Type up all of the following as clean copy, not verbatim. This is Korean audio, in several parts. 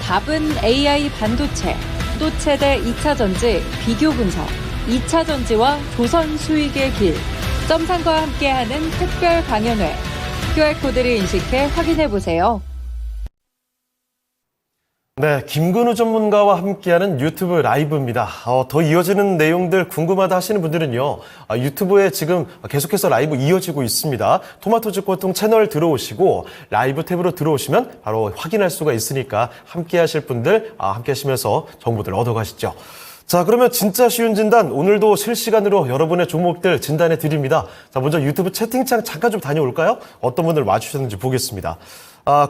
답은 AI 반도체, 또 최대 2차 전지 비교 분석, 2차 전지와 조선 수익의 길, 점상과 함께하는 특별 강연회. QR코드를 인식해 확인해보세요. 네, 김근우 전문가와 함께하는 유튜브 라이브입니다. 더 이어지는 내용들 궁금하다 하시는 분들은요, 유튜브에 지금 계속해서 라이브 이어지고 있습니다. 토마토즈고통 채널 들어오시고 라이브 탭으로 들어오시면 바로 확인할 수가 있으니까 함께 하실 분들 함께 하시면서 정보들 얻어가시죠. 자, 그러면 진짜 쉬운 진단 오늘도 실시간으로 여러분의 종목들 진단해 드립니다. 자, 먼저 유튜브 채팅창 잠깐 좀 다녀올까요? 어떤 분들 와주셨는지 보겠습니다.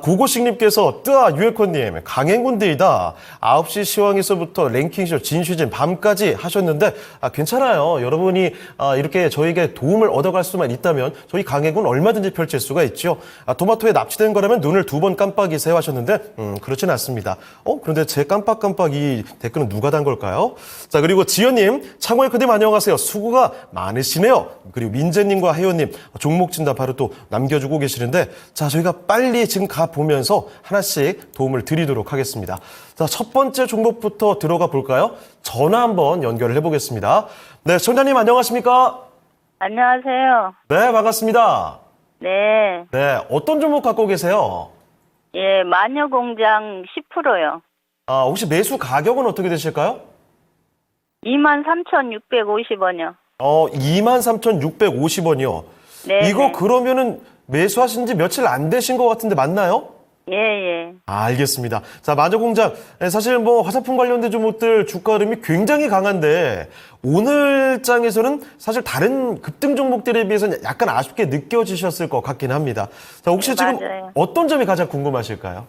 고고식님께서 뜨아 유에코님 강행군데이다. 9시 시황에서부터 랭킹쇼 진슈진 밤까지 하셨는데 괜찮아요. 여러분이 이렇게 저에게 도움을 얻어갈 수만 있다면 저희 강행군 얼마든지 펼칠 수가 있죠. 토마토에 납치된 거라면 눈을 2번 깜빡이세요 하셨는데 그렇진 않습니다. 그런데 제 깜빡깜빡 이 댓글은 누가 단 걸까요? 자, 그리고 지연님 창호의크님 안녕하세요. 수고가 많으시네요. 그리고 민재님과 혜연님 종목 진단 바로 또 남겨주고 계시는데 자, 저희가 빨리 지금 가보면서 하나씩 도움을 드리도록 하겠습니다. 자, 첫 번째 종목부터 들어가 볼까요? 전화 한번 연결을 해보겠습니다. 네, 시청자님 안녕하십니까? 안녕하세요. 네, 반갑습니다. 네. 네, 어떤 종목 갖고 계세요? 예, 마녀공장 10%요. 혹시 매수 가격은 어떻게 되실까요? 23,650원이요. 23,650원이요. 네. 이거 그러면은 매수하신 지 며칠 안 되신 것 같은데 맞나요? 예, 예. 알겠습니다. 자, 마녀공장. 사실 화장품 관련된 종목들 주가 흐름이 굉장히 강한데 오늘 장에서는 사실 다른 급등 종목들에 비해서는 약간 아쉽게 느껴지셨을 것 같긴 합니다. 자, 혹시 네, 지금 맞아요. 어떤 점이 가장 궁금하실까요?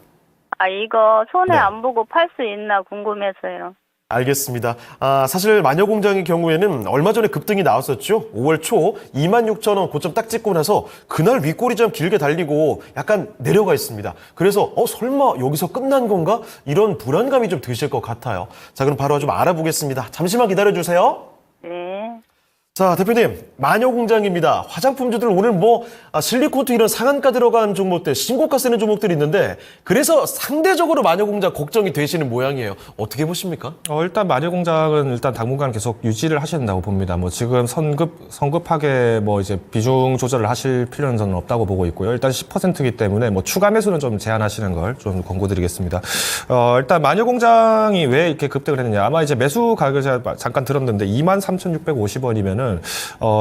이거 손해 네. 안 보고 팔 수 있나 궁금해서요. 알겠습니다. 사실 마녀공장의 경우에는 얼마 전에 급등이 나왔었죠. 5월 초 26,000원 고점 딱 찍고 나서 그날 윗꼬리 좀 길게 달리고 약간 내려가 있습니다. 그래서 설마 여기서 끝난 건가? 이런 불안감이 좀 드실 것 같아요. 자, 그럼 바로 좀 알아보겠습니다. 잠시만 기다려주세요. 네. 자, 대표님, 마녀공장입니다. 화장품주들 오늘 실리코트 이런 상한가 들어간 종목들, 신고가 쓰는 종목들이 있는데 그래서 상대적으로 마녀공장 걱정이 되시는 모양이에요. 어떻게 보십니까? 일단 마녀공장은 일단 당분간 계속 유지를 하셔야 된다고 봅니다. 지금 성급하게 이제 비중 조절을 하실 필요는 저는 없다고 보고 있고요. 일단 10%이기 때문에 추가 매수는 좀 제한하시는 걸 좀 권고드리겠습니다. 일단 마녀공장이 왜 이렇게 급등을 했느냐. 아마 이제 매수 가격을 제가 잠깐 들었는데 23,650원이면은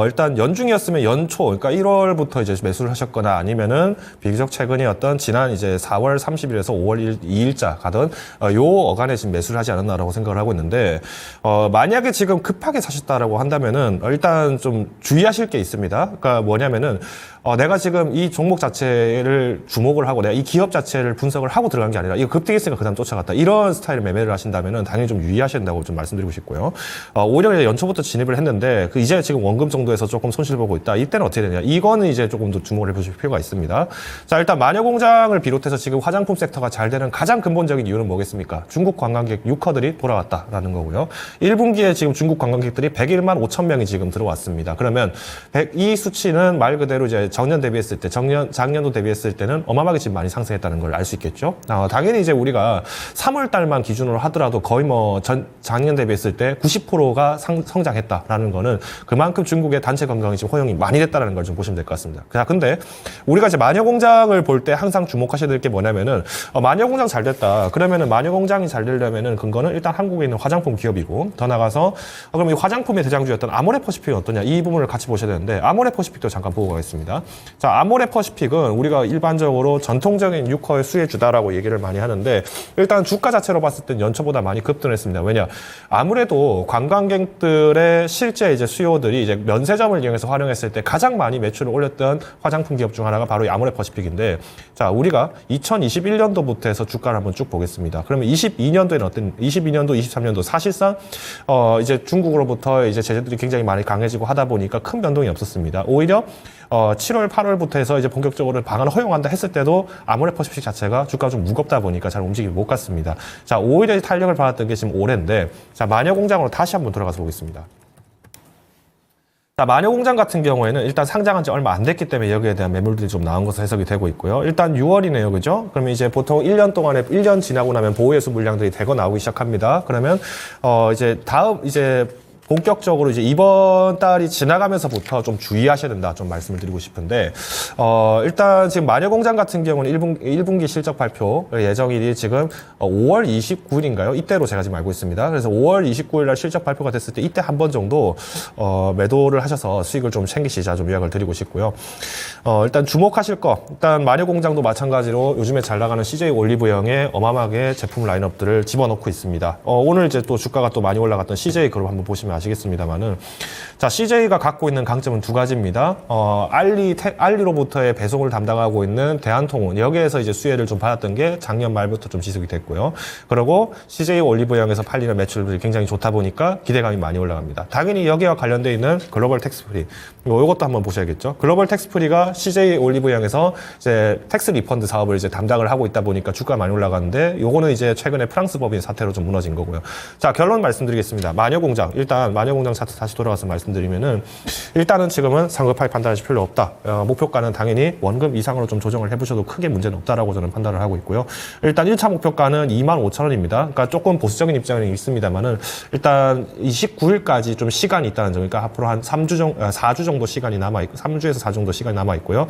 일단 연중이었으면 연초, 그러니까 1월부터 이제 매수를 하셨거나 아니면은 비교적 최근이었던 지난 이제 4월 30일에서 5월 2일자 가던 요 어간에 지금 매수를 하지 않았나라고 생각을 하고 있는데 만약에 지금 급하게 사셨다라고 한다면은 일단 좀 주의하실 게 있습니다. 그러니까 뭐냐면은 내가 지금 이 종목 자체를 주목을 하고 내가 이 기업 자체를 분석을 하고 들어간 게 아니라 이거 급등했으니까 그다음 쫓아갔다. 이런 스타일의 매매를 하신다면은 당연히 좀 유의하셔야 된다고 좀 말씀드리고 싶고요. 오히려 이제 연초부터 진입을 했는데 이제 지금 원금 정도에서 조금 손실 보고 있다. 이때는 어떻게 되냐? 이거는 이제 조금 더 주목을 해보실 필요가 있습니다. 자, 일단 마녀공장을 비롯해서 지금 화장품 sek터가 잘 되는 가장 근본적인 이유는 뭐겠습니까? 중국 관광객 유커들이 돌아왔다라는 거고요. 1분기에 지금 중국 관광객들이 101만 5천 명이 지금 들어왔습니다. 그러면 이 수치는 말 그대로 이제 작년 대비했을 때, 작년도 대비했을 때는 어마어마하게 지금 많이 상승했다는 걸 알 수 있겠죠. 당연히 이제 우리가 3월 달만 기준으로 하더라도 거의 작년 대비했을 때 90%가 성장했다라는 거는 그만큼 중국의 단체 관광이 지금 허용이 많이 됐다는 걸 좀 보시면 될 것 같습니다. 자, 근데 우리가 이제 마녀공장을 볼 때 항상 주목하셔야 될 게 뭐냐면은 마녀공장 잘 됐다. 그러면은 마녀공장이 잘 되려면은 근거는 일단 한국에 있는 화장품 기업이고 더 나가서 그럼 이 화장품의 대장주였던 아모레퍼시픽은 어떠냐? 이 부분을 같이 보셔야 되는데 아모레퍼시픽도 잠깐 보고 가겠습니다. 자, 아모레퍼시픽은 우리가 일반적으로 전통적인 유커의 수혜주다라고 얘기를 많이 하는데 일단 주가 자체로 봤을 땐 연초보다 많이 급등했습니다. 왜냐? 아무래도 관광객들의 실제 이제 수요들이 이제 면세점을 이용해서 활용했을 때 가장 많이 매출을 올렸던 화장품 기업 중 하나가 바로 이 아모레퍼시픽인데 자, 우리가 2021년도부터 해서 주가를 한번 쭉 보겠습니다. 그러면 22년도에는 22년도, 23년도 사실상 이제 중국으로부터 이제 제재들이 굉장히 많이 강해지고 하다 보니까 큰 변동이 없었습니다. 오히려 7월, 8월부터 해서 이제 본격적으로 방안을 허용한다 했을 때도 아모레퍼시픽 자체가 주가가 좀 무겁다 보니까 잘 움직이지 못 갔습니다. 자, 오히려 탄력을 받았던 게 지금 올해인데 자, 마녀공장으로 다시 한번 들어가서 보겠습니다. 자, 마녀공장 같은 경우에는 일단 상장한 지 얼마 안 됐기 때문에 여기에 대한 매물들이 좀 나온 것으로 해석이 되고 있고요. 일단 6월이네요. 그죠? 그러면 이제 보통 1년 동안에 1년 지나고 나면 보호예수 물량들이 대거 나오기 시작합니다. 그러면 이제 다음 이제 본격적으로 이제 이번 달이 지나가면서부터 좀 주의하셔야 된다. 좀 말씀을 드리고 싶은데, 일단 지금 마녀공장 같은 경우는 1분기 실적 발표 예정일이 지금 5월 29일인가요? 이때로 제가 지금 알고 있습니다. 그래서 5월 29일 날 실적 발표가 됐을 때 이때 한 번 정도, 매도를 하셔서 수익을 좀 챙기시자 좀 요약을 드리고 싶고요. 일단 주목하실 거, 일단 마녀공장도 마찬가지로 요즘에 잘 나가는 CJ 올리브영에 어마어마하게 제품 라인업들을 집어넣고 있습니다. 오늘 이제 또 주가가 또 많이 올라갔던 CJ 그룹 한번 보시면 아시겠습니다만은, 자, CJ가 갖고 있는 강점은 두 가지입니다. 알리로부터의 배송을 담당하고 있는 대한통운, 여기에서 이제 수혜를 좀 받았던 게 작년 말부터 좀 지속이 됐고요. 그리고 CJ 올리브영에서 팔리는 매출들이 굉장히 좋다 보니까 기대감이 많이 올라갑니다. 당연히 여기와 관련되어 있는 글로벌 텍스프리, 이것도 한번 보셔야겠죠. 글로벌 텍스프리가 CJ 올리브영에서 이제 텍스 리펀드 사업을 이제 담당을 하고 있다 보니까 주가가 많이 올라가는데, 요거는 이제 최근에 프랑스 법인 사태로 좀 무너진 거고요. 자, 결론 말씀드리겠습니다. 마녀공장, 일단 마녀공장 차트 다시 돌아가서 말씀드리면은, 일단은 지금은 상급하게 판단하실 필요 없다. 목표가는 당연히 원금 이상으로 좀 조정을 해보셔도 크게 문제는 없다라고 저는 판단을 하고 있고요. 일단 1차 목표가는 25,000원입니다. 그러니까 조금 보수적인 입장은 있습니다만은, 일단 29일까지 좀 시간이 있다는 점, 그러니까 앞으로 한 4주 정도 시간이 남아있고, 3주에서 4주 정도 시간이 남아있고요.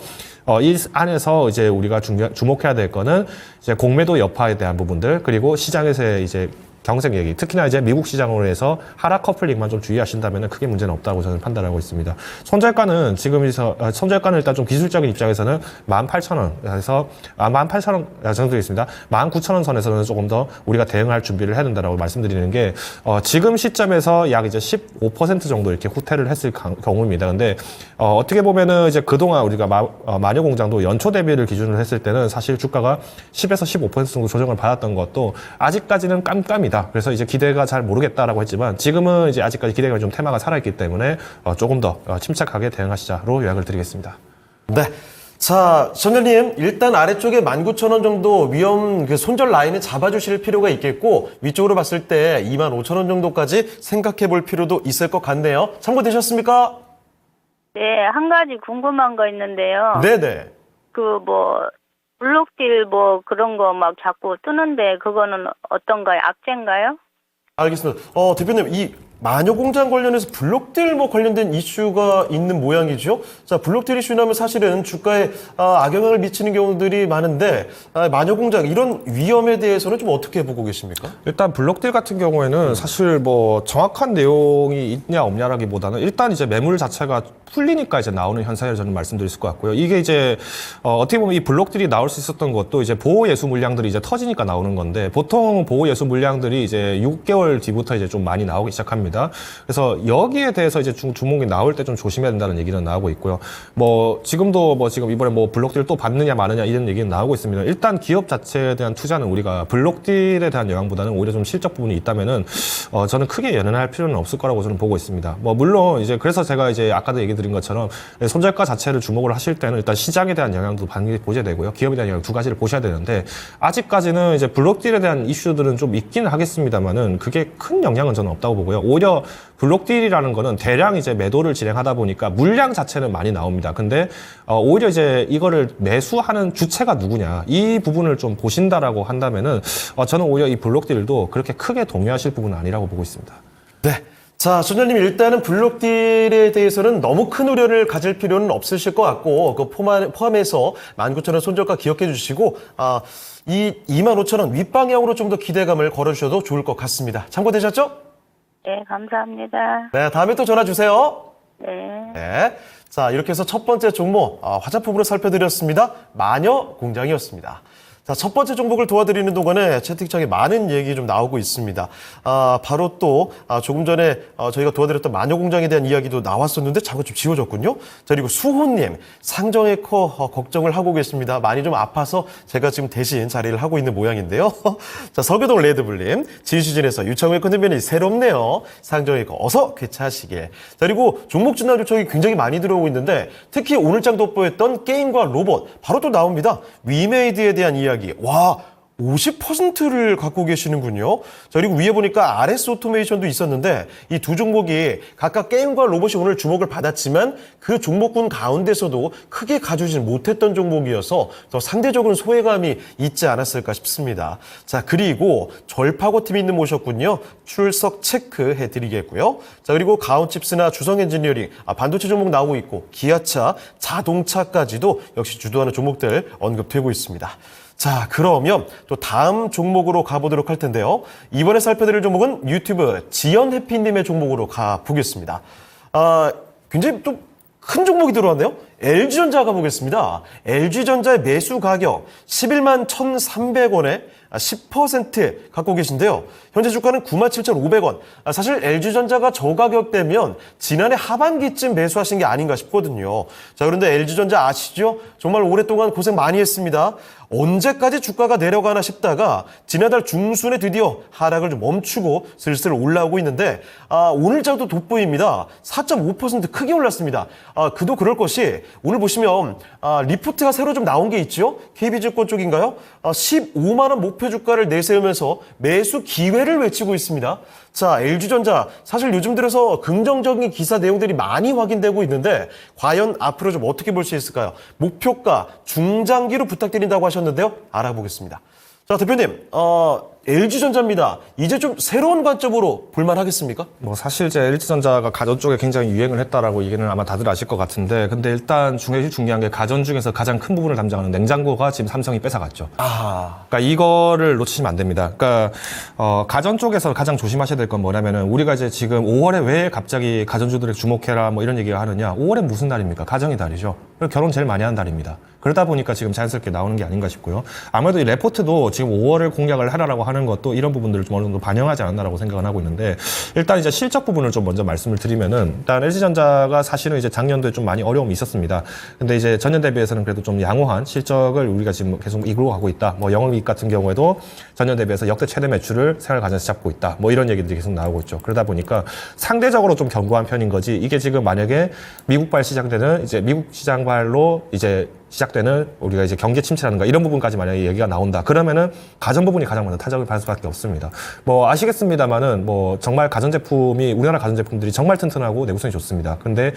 이 안에서 이제 우리가 주목해야 될 거는 이제 공매도 여파에 대한 부분들, 그리고 시장에서의 이제 경색 얘기, 특히나 이제 미국 시장으로 해서 하락 커플링만 좀 주의하신다면 크게 문제는 없다고 저는 판단하고 있습니다. 손절가는 지금에서 손절가는 일단 좀 기술적인 입장에서는 18,000원에서 18,000원 정도 있습니다. 19,000원 선에서는 조금 더 우리가 대응할 준비를 해야 된다라고 말씀드리는 게, 지금 시점에서 약 이제 15% 정도 이렇게 후퇴를 했을 경우입니다. 근데 어떻게 보면은 이제 그동안 우리가 마녀공장도 연초 대비를 기준으로 했을 때는 사실 주가가 10에서 15% 정도 조정을 받았던 것도 아직까지는 깜깜이다. 그래서 이제 기대가 잘 모르겠다라고 했지만, 지금은 이제 아직까지 기대가 좀 테마가 살아있기 때문에 조금 더 침착하게 대응하시자로 요약을 드리겠습니다. 네. 자, 전장님, 일단 아래쪽에 19,000원 정도 위험 손절 라인을 잡아주실 필요가 있겠고, 위쪽으로 봤을 때 25,000원 정도까지 생각해 볼 필요도 있을 것 같네요. 참고되셨습니까? 네, 한 가지 궁금한 거 있는데요. 네네. 블록딜 그런 거 막 자꾸 뜨는데 그거는 어떤가요? 악재인가요? 알겠습니다. 대표님, 이 마녀공장 관련해서 블록딜 관련된 이슈가 있는 모양이죠. 자, 블록딜 이슈라면 사실은 주가에 악영향을 미치는 경우들이 많은데, 마녀공장 이런 위험에 대해서는 좀 어떻게 보고 계십니까? 일단 블록딜 같은 경우에는 사실 정확한 내용이 있냐 없냐라기보다는 일단 이제 매물 자체가 풀리니까 이제 나오는 현상이라고 저는 말씀드릴 수 있을 것 같고요. 이게 이제 어떻게 보면 이 블록딜이 나올 수 있었던 것도 이제 보호 예수 물량들이 이제 터지니까 나오는 건데, 보통 보호 예수 물량들이 이제 6개월 뒤부터 이제 좀 많이 나오기 시작합니다. 그래서 여기에 대해서 이제 주목이 나올 때 좀 조심해야 된다는 얘기는 나오고 있고요. 지금도 지금 이번에 블록딜 또 받느냐 마느냐 이런 얘기는 나오고 있습니다. 일단 기업 자체에 대한 투자는 우리가 블록딜에 대한 영향보다는 오히려 좀 실적 부분이 있다면은 저는 크게 연연할 필요는 없을 거라고 저는 보고 있습니다. 물론 이제 그래서 제가 이제 아까도 얘기 드린 것처럼 손절가 자체를 주목을 하실 때는 일단 시장에 대한 영향도 반드시 보셔야 되고요. 기업에 대한 영향 두 가지를 보셔야 되는데, 아직까지는 이제 블록딜에 대한 이슈들은 좀 있기는 하겠습니다만은 그게 큰 영향은 저는 없다고 보고요. 오히려 블록딜이라는 거는 대량 이제 매도를 진행하다 보니까 물량 자체는 많이 나옵니다. 근데 오히려 이제 이거를 매수하는 주체가 누구냐, 이 부분을 좀 보신다라고 한다면은 저는 오히려 이 블록딜도 그렇게 크게 동요하실 부분은 아니라고 보고 있습니다. 네. 자, 전장님, 일단은 블록딜에 대해서는 너무 큰 우려를 가질 필요는 없으실 것 같고, 그 포함해서 19,000원 손절가 기억해 주시고, 이 25,000원 윗방향으로 좀 더 기대감을 걸어주셔도 좋을 것 같습니다. 참고되셨죠? 네, 감사합니다. 네, 다음에 또 전화 주세요. 네. 네. 자, 이렇게 해서 첫 번째 종목, 화자품으로 살펴드렸습니다. 마녀공장이었습니다. 자, 첫 번째 종목을 도와드리는 동안에 채팅창에 많은 얘기 좀 나오고 있습니다. 바로 또 조금 전에 저희가 도와드렸던 마녀공장에 대한 이야기도 나왔었는데 잠깐 좀 지워졌군요. 자, 그리고 수호님, 상정에코 걱정을 하고 계십니다. 많이 좀 아파서 제가 지금 대신 자리를 하고 있는 모양인데요. 자, 서교동 레드불님, 지시진에서 유창호의 컨텐츠이 새롭네요. 상정에코 어서 쾌차하시길. 자, 그리고 종목 진단 요청이 굉장히 많이 들어오고 있는데, 특히 오늘장 돋보였던 게임과 로봇 바로 또 나옵니다. 위메이드에 대한 이야기. 와, 50%를 갖고 계시는군요. 자, 그리고 위에 보니까 RS 오토메이션도 있었는데 이 두 종목이 각각 게임과 로봇이 오늘 주목을 받았지만 그 종목군 가운데서도 크게 가져오지 못했던 종목이어서 더 상대적으로는 소외감이 있지 않았을까 싶습니다. 자, 그리고 절파고팀이 있는 모셨군요. 출석 체크해드리겠고요. 자, 그리고 가온칩스나 주성엔지니어링, 반도체 종목 나오고 있고 기아차, 자동차까지도 역시 주도하는 종목들 언급되고 있습니다. 자, 그러면 또 다음 종목으로 가보도록 할 텐데요. 이번에 살펴드릴 종목은 유튜브 지연해피님의 종목으로 가보겠습니다. 굉장히 또 큰 종목이 들어왔네요. LG전자 가보겠습니다. LG전자의 매수 가격 11만 1,300원에 10% 갖고 계신데요. 현재 주가는 97,500원. 사실 LG전자가 저 가격대면 지난해 하반기쯤 매수하신 게 아닌가 싶거든요. 자, 그런데 LG전자 아시죠? 정말 오랫동안 고생 많이 했습니다. 언제까지 주가가 내려가나 싶다가 지난달 중순에 드디어 하락을 좀 멈추고 슬슬 올라오고 있는데 오늘자도 돋보입니다. 4.5% 크게 올랐습니다. 그도 그럴 것이 오늘 보시면 리포트가 새로 좀 나온 게 있죠. KB증권 쪽인가요? 15만 원 목표 주가를 내세우면서 매수 기회를 외치고 있습니다. 자, LG전자 사실 요즘 들어서 긍정적인 기사 내용들이 많이 확인되고 있는데 과연 앞으로 좀 어떻게 볼 수 있을까요? 목표가 중장기로 부탁드린다고 하셨는데요. 알아보겠습니다. 자, 대표님, LG전자입니다. 이제 좀 새로운 관점으로 볼만하겠습니까? 뭐 사실 이제 LG전자가 가전 쪽에 굉장히 유행을 했다라고 얘기는 아마 다들 아실 것 같은데, 근데 일단 중요한 게 가전 중에서 가장 큰 부분을 담당하는 냉장고가 지금 삼성이 뺏어갔죠. 그러니까 이거를 놓치시면 안 됩니다. 그러니까 가전 쪽에서 가장 조심하셔야 될 건 뭐냐면은 우리가 이제 지금 5월에 왜 갑자기 가전주들에 주목해라 뭐 이런 얘기가 하느냐? 5월엔 무슨 달입니까? 가정의 달이죠. 그리고 결혼 제일 많이 하는 달입니다. 그러다 보니까 지금 자연스럽게 나오는 게 아닌가 싶고요. 아무래도 이 레포트도 지금 5월을 공략을 하라라고 하는 것도 이런 부분들을 좀 어느 정도 반영하지 않았나라고 생각을 하고 있는데, 일단 이제 실적 부분을 좀 먼저 말씀을 드리면은, 일단 LG전자가 사실은 이제 작년도에 좀 많이 어려움이 있었습니다. 근데 이제 전년 대비해서는 그래도 좀 양호한 실적을 우리가 지금 계속 이끌고 가고 있다. 뭐 영업이익 같은 경우에도 전년 대비해서 역대 최대 매출을 생활 가전에서 잡고 있다. 뭐 이런 얘기들이 계속 나오고 있죠. 그러다 보니까 상대적으로 좀 견고한 편인 거지, 이게 지금 만약에 미국발 시작되는 이제 미국 시장발로 이제 시작되는 우리가 이제 경기 침체라든가 이런 부분까지 만약에 얘기가 나온다. 그러면은 가전 부분이 가장 먼저 타격을 받을 수밖에 없습니다. 뭐 아시겠습니다만은 뭐 정말 가전제품이 우리나라 가전제품들이 정말 튼튼하고 내구성이 좋습니다. 근데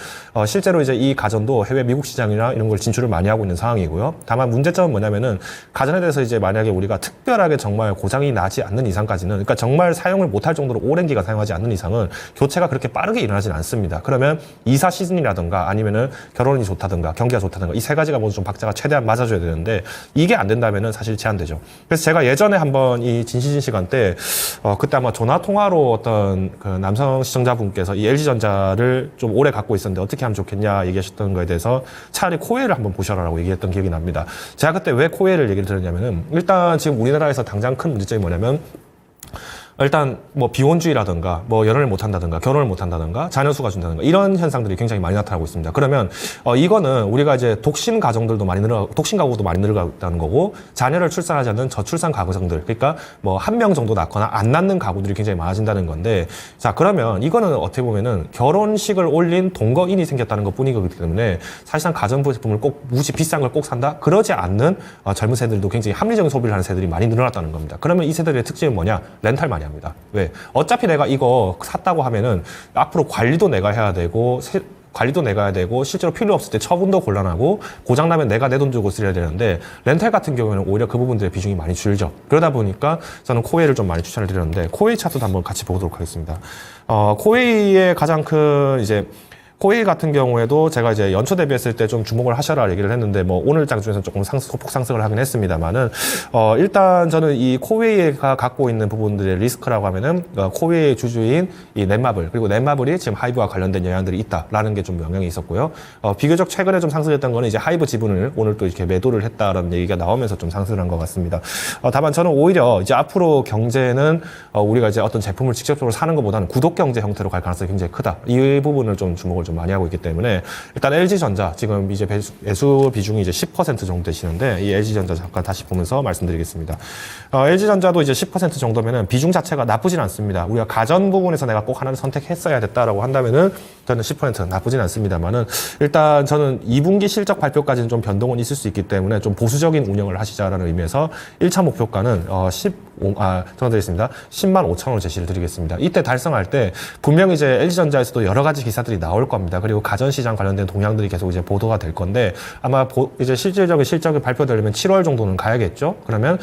실제로 이제 이 가전도 해외 미국 시장이나 이런 걸 진출을 많이 하고 있는 상황이고요. 다만 문제점은 뭐냐면은 가전에 대해서 이제 만약에 우리가 특별하게 정말 고장이 나지 않는 이상까지는, 그러니까 정말 사용을 못할 정도로 오랜 기간 사용하지 않는 이상은 교체가 그렇게 빠르게 일어나지는 않습니다. 그러면 이사 시즌이라든가 아니면은 결혼이 좋다든가 경기가 좋다든가 이 세 가지가 모두 좀 박자가 최대한 맞아줘야 되는데 이게 안 된다면은 사실 제한되죠. 그래서 제가 예전에 한번 이 진시진 시간 때 그때 아마 전화 통화로 어떤 그 남성 시청자분께서 이 LG전자를 좀 오래 갖고 있었는데 어떻게 하면 좋겠냐 얘기하셨던 거에 대해서 차라리 코웨이를 한번 보셔라라고 얘기했던 기억이 납니다. 제가 그때 왜 코웨이를 얘기를 들었냐면은, 일단 지금 우리나라에서 당장 큰 문제점이 뭐냐면, 일단 뭐 비혼주의라든가 뭐 연애를 못한다든가 결혼을 못한다든가 자녀 수가 준다든가 이런 현상들이 굉장히 많이 나타나고 있습니다. 그러면 이거는 우리가 이제 독신 가정들도 많이 독신 가구도 많이 늘어가는 거고, 자녀를 출산하지 않는 저출산 가구성들, 그러니까 뭐 한 명 정도 낳거나 안 낳는 가구들이 굉장히 많아진다는 건데, 자 그러면 이거는 어떻게 보면은 결혼식을 올린 동거인이 생겼다는 것뿐이기 때문에 사실상 가전제품을 꼭 무지 비싼 걸 꼭 산다? 그러지 않는 젊은 세들도 굉장히 합리적인 소비를 하는 세들이 많이 늘어났다는 겁니다. 그러면 이 세들의 특징은 뭐냐? 렌탈 많이 합니다. 왜? 어차피 내가 이거 샀다고 하면은 앞으로 관리도 내가 해야 되고 실제로 필요 없을 때 처분도 곤란하고 고장나면 내가 내 돈 주고 쓰려야 되는데, 렌탈 같은 경우에는 오히려 그 부분들의 비중이 많이 줄죠. 그러다 보니까 저는 코웨이를 좀 많이 추천을 드렸는데, 코웨이 차트도 한번 같이 보도록 하겠습니다. 코웨이의 가장 큰 이제 코웨이 같은 경우에도 제가 이제 연초 대비했을 때 좀 주목을 하셔라 얘기를 했는데, 뭐 오늘 장 중에서 조금 소폭 상승을 하긴 했습니다만은, 일단 저는 이 코웨이가 갖고 있는 부분들의 리스크라고 하면은 코웨이의 주주인 이 넷마블, 그리고 넷마블이 지금 하이브와 관련된 영향들이 있다라는 게 좀 영향이 있었고요. 비교적 최근에 좀 상승했던 거는 이제 하이브 지분을 오늘 또 이렇게 매도를 했다라는 얘기가 나오면서 좀 상승을 한 것 같습니다. 다만 저는 오히려 이제 앞으로 경제는 우리가 이제 어떤 제품을 직접적으로 사는 것보다는 구독 경제 형태로 갈 가능성이 굉장히 크다. 이 부분을 좀 주목을 좀 좀 많이 하고 있기 때문에 일단 LG전자 지금 이제 매수 비중이 이제 10% 정도 되시는데 이 LG전자 잠깐 다시 보면서 말씀드리겠습니다. LG전자도 이제 10% 정도면은 비중 자체가 나쁘진 않습니다. 우리가 가전 부분에서 내가 꼭 하나를 선택했어야 됐다라고 한다면은 저는 10% 나쁘진 않습니다만은 일단 저는 2분기 실적 발표까지는 좀 변동은 있을 수 있기 때문에 좀 보수적인 운영을 하시자라는 의미에서 1차 목표가는 전화드리겠습니다. 10만 5천 원을 제시를 드리겠습니다. 이때 달성할 때 분명히 이제 LG전자에서도 여러 가지 기사들이 나올 겁니다. 그리고 가전시장 관련된 동향들이 계속 이제 보도가 될 건데 아마 이제 실질적인 실적이 발표되려면 7월 정도는 가야겠죠. 그러면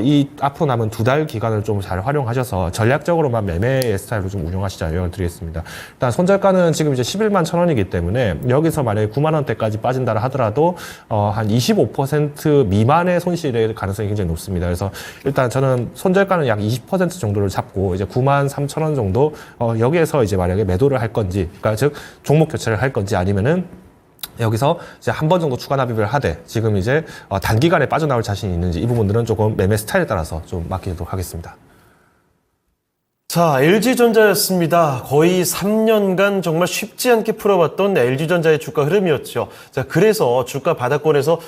이 앞으로 남은 2달 기간을 좀 잘 활용하셔서 전략적으로만 매매의 스타일로 좀 운영하시자 요청을 드리겠습니다. 일단 손절가는 지금 이제 11만 천 원이기 때문에 여기서 만약에 9만 원대까지 빠진다 하더라도 한 25% 미만의 손실의 가능성이 굉장히 높습니다. 그래서 일단 저는 손절가는 약 20% 정도를 잡고 이제 9만 3천 원 정도 여기에서 이제 만약에 매도를 할 건지, 그러니까 즉 종목 교체를 할 건지 아니면은 여기서 이제 한 번 정도 추가 납입을 하되 지금 이제 단기간에 빠져나올 자신이 있는지 이 부분들은 조금 매매 스타일에 따라서 좀 맡기도록 하겠습니다. 자, LG전자였습니다. 거의 3년간 정말 쉽지 않게 풀어봤던 LG전자의 주가 흐름이었죠. 자, 그래서 주가 바닥권에서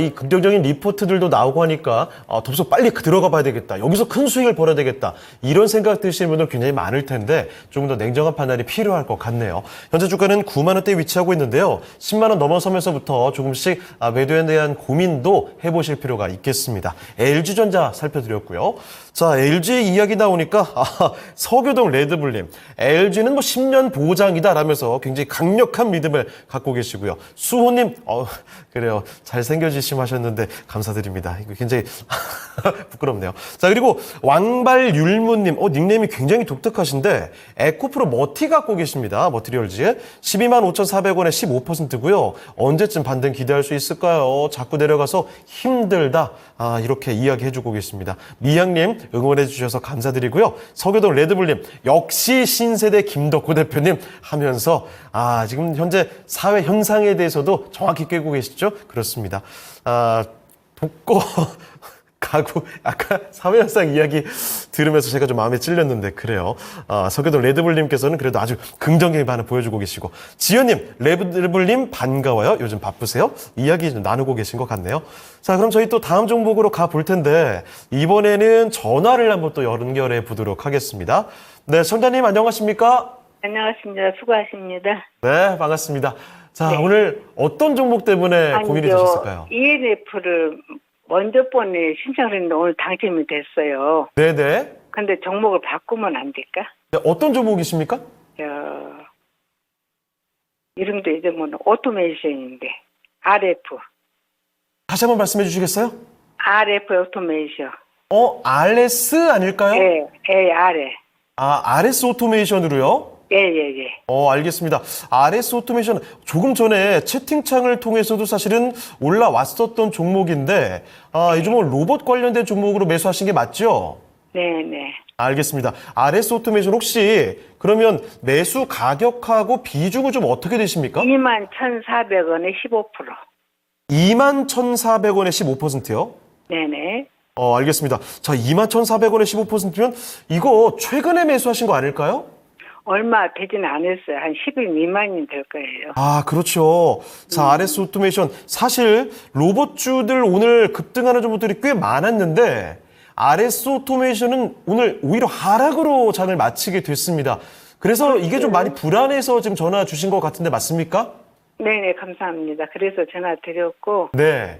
이 긍정적인 리포트들도 나오고 하니까 덥석 빨리 들어가 봐야 되겠다. 여기서 큰 수익을 벌어야 되겠다. 이런 생각 드시는 분들 굉장히 많을 텐데 조금 더 냉정한 판단이 필요할 것 같네요. 현재 주가는 9만 원대에 위치하고 있는데요. 10만 원 넘어서면서부터 조금씩 매도에 대한 고민도 해보실 필요가 있겠습니다. LG전자 살펴드렸고요. 자, LG 이야기 나오니까 서교동 레드불님, LG는 뭐 10년 보장이다 라면서 굉장히 강력한 믿음을 갖고 계시고요. 수호님, 그래요. 잘생겨지심 하셨는데 감사드립니다. 이거 굉장히 부끄럽네요. 자, 그리고 왕발율무님, 닉네임이 굉장히 독특하신데 에코프로 머티 갖고 계십니다. 머티리얼즈에 12만 5,400원에 15%고요. 언제쯤 반등 기대할 수 있을까요? 자꾸 내려가서 힘들다. 이렇게 이야기해주고 계십니다. 미양님 응원해주셔서 감사드리고요. 서교동 레드불님 역시 신세대 김덕호 대표님 하면서 지금 현재 사회 현상에 대해서도 정확히 꿰고 계시죠? 그렇습니다. 복고 가구 아까 사회현상 이야기 들으면서 제가 좀 마음에 찔렸는데 그래요. 서교동 레드불님께서는 그래도 아주 긍정적인 반응 보여주고 계시고 지연님 레드불님 반가워요. 요즘 바쁘세요? 이야기 좀 나누고 계신 것 같네요. 자, 그럼 저희 또 다음 종목으로 가볼 텐데 이번에는 전화를 한번 또 연결해 보도록 하겠습니다. 네, 청자님 안녕하십니까? 안녕하십니까. 수고하십니다. 네, 반갑습니다. 자, 네. 오늘 어떤 종목 때문에 고민이 되셨을까요? ENF를 먼저 번에 신청을 했는데 오늘 당첨이 됐어요. 네네. 근데 종목을 바꾸면 안 될까? 네, 어떤 종목이십니까? 이름도 잊어먹는 오토메이션인데 RF. 다시 한번 말씀해 주시겠어요? RF 오토메이션. RS 아닐까요? 예, RF. RS 오토메이션으로요? 예. 알겠습니다. RS 오토메이션 조금 전에 채팅창을 통해서도 사실은 올라왔었던 종목인데 이 종목 로봇 관련된 종목으로 매수하신 게 맞죠? 네네. 알겠습니다. RS 오토메이션 혹시 그러면 매수 가격하고 비중은 좀 어떻게 되십니까? 21,400원에 15%. 21,400원에 15%요? 네네. 알겠습니다. 자, 21,400원에 15%면 이거 최근에 매수하신 거 아닐까요? 얼마 되지는 않았어요. 한 10일 미만이 될 거예요. 그렇죠. 자, RS 오토메이션. 사실 로봇주들 오늘 급등하는 종목들이 꽤 많았는데 RS 오토메이션은 오늘 오히려 하락으로 장을 마치게 됐습니다. 그래서 이게 좀 많이 불안해서 지금 전화 주신 것 같은데 맞습니까? 네네, 감사합니다. 그래서 전화 드렸고 네.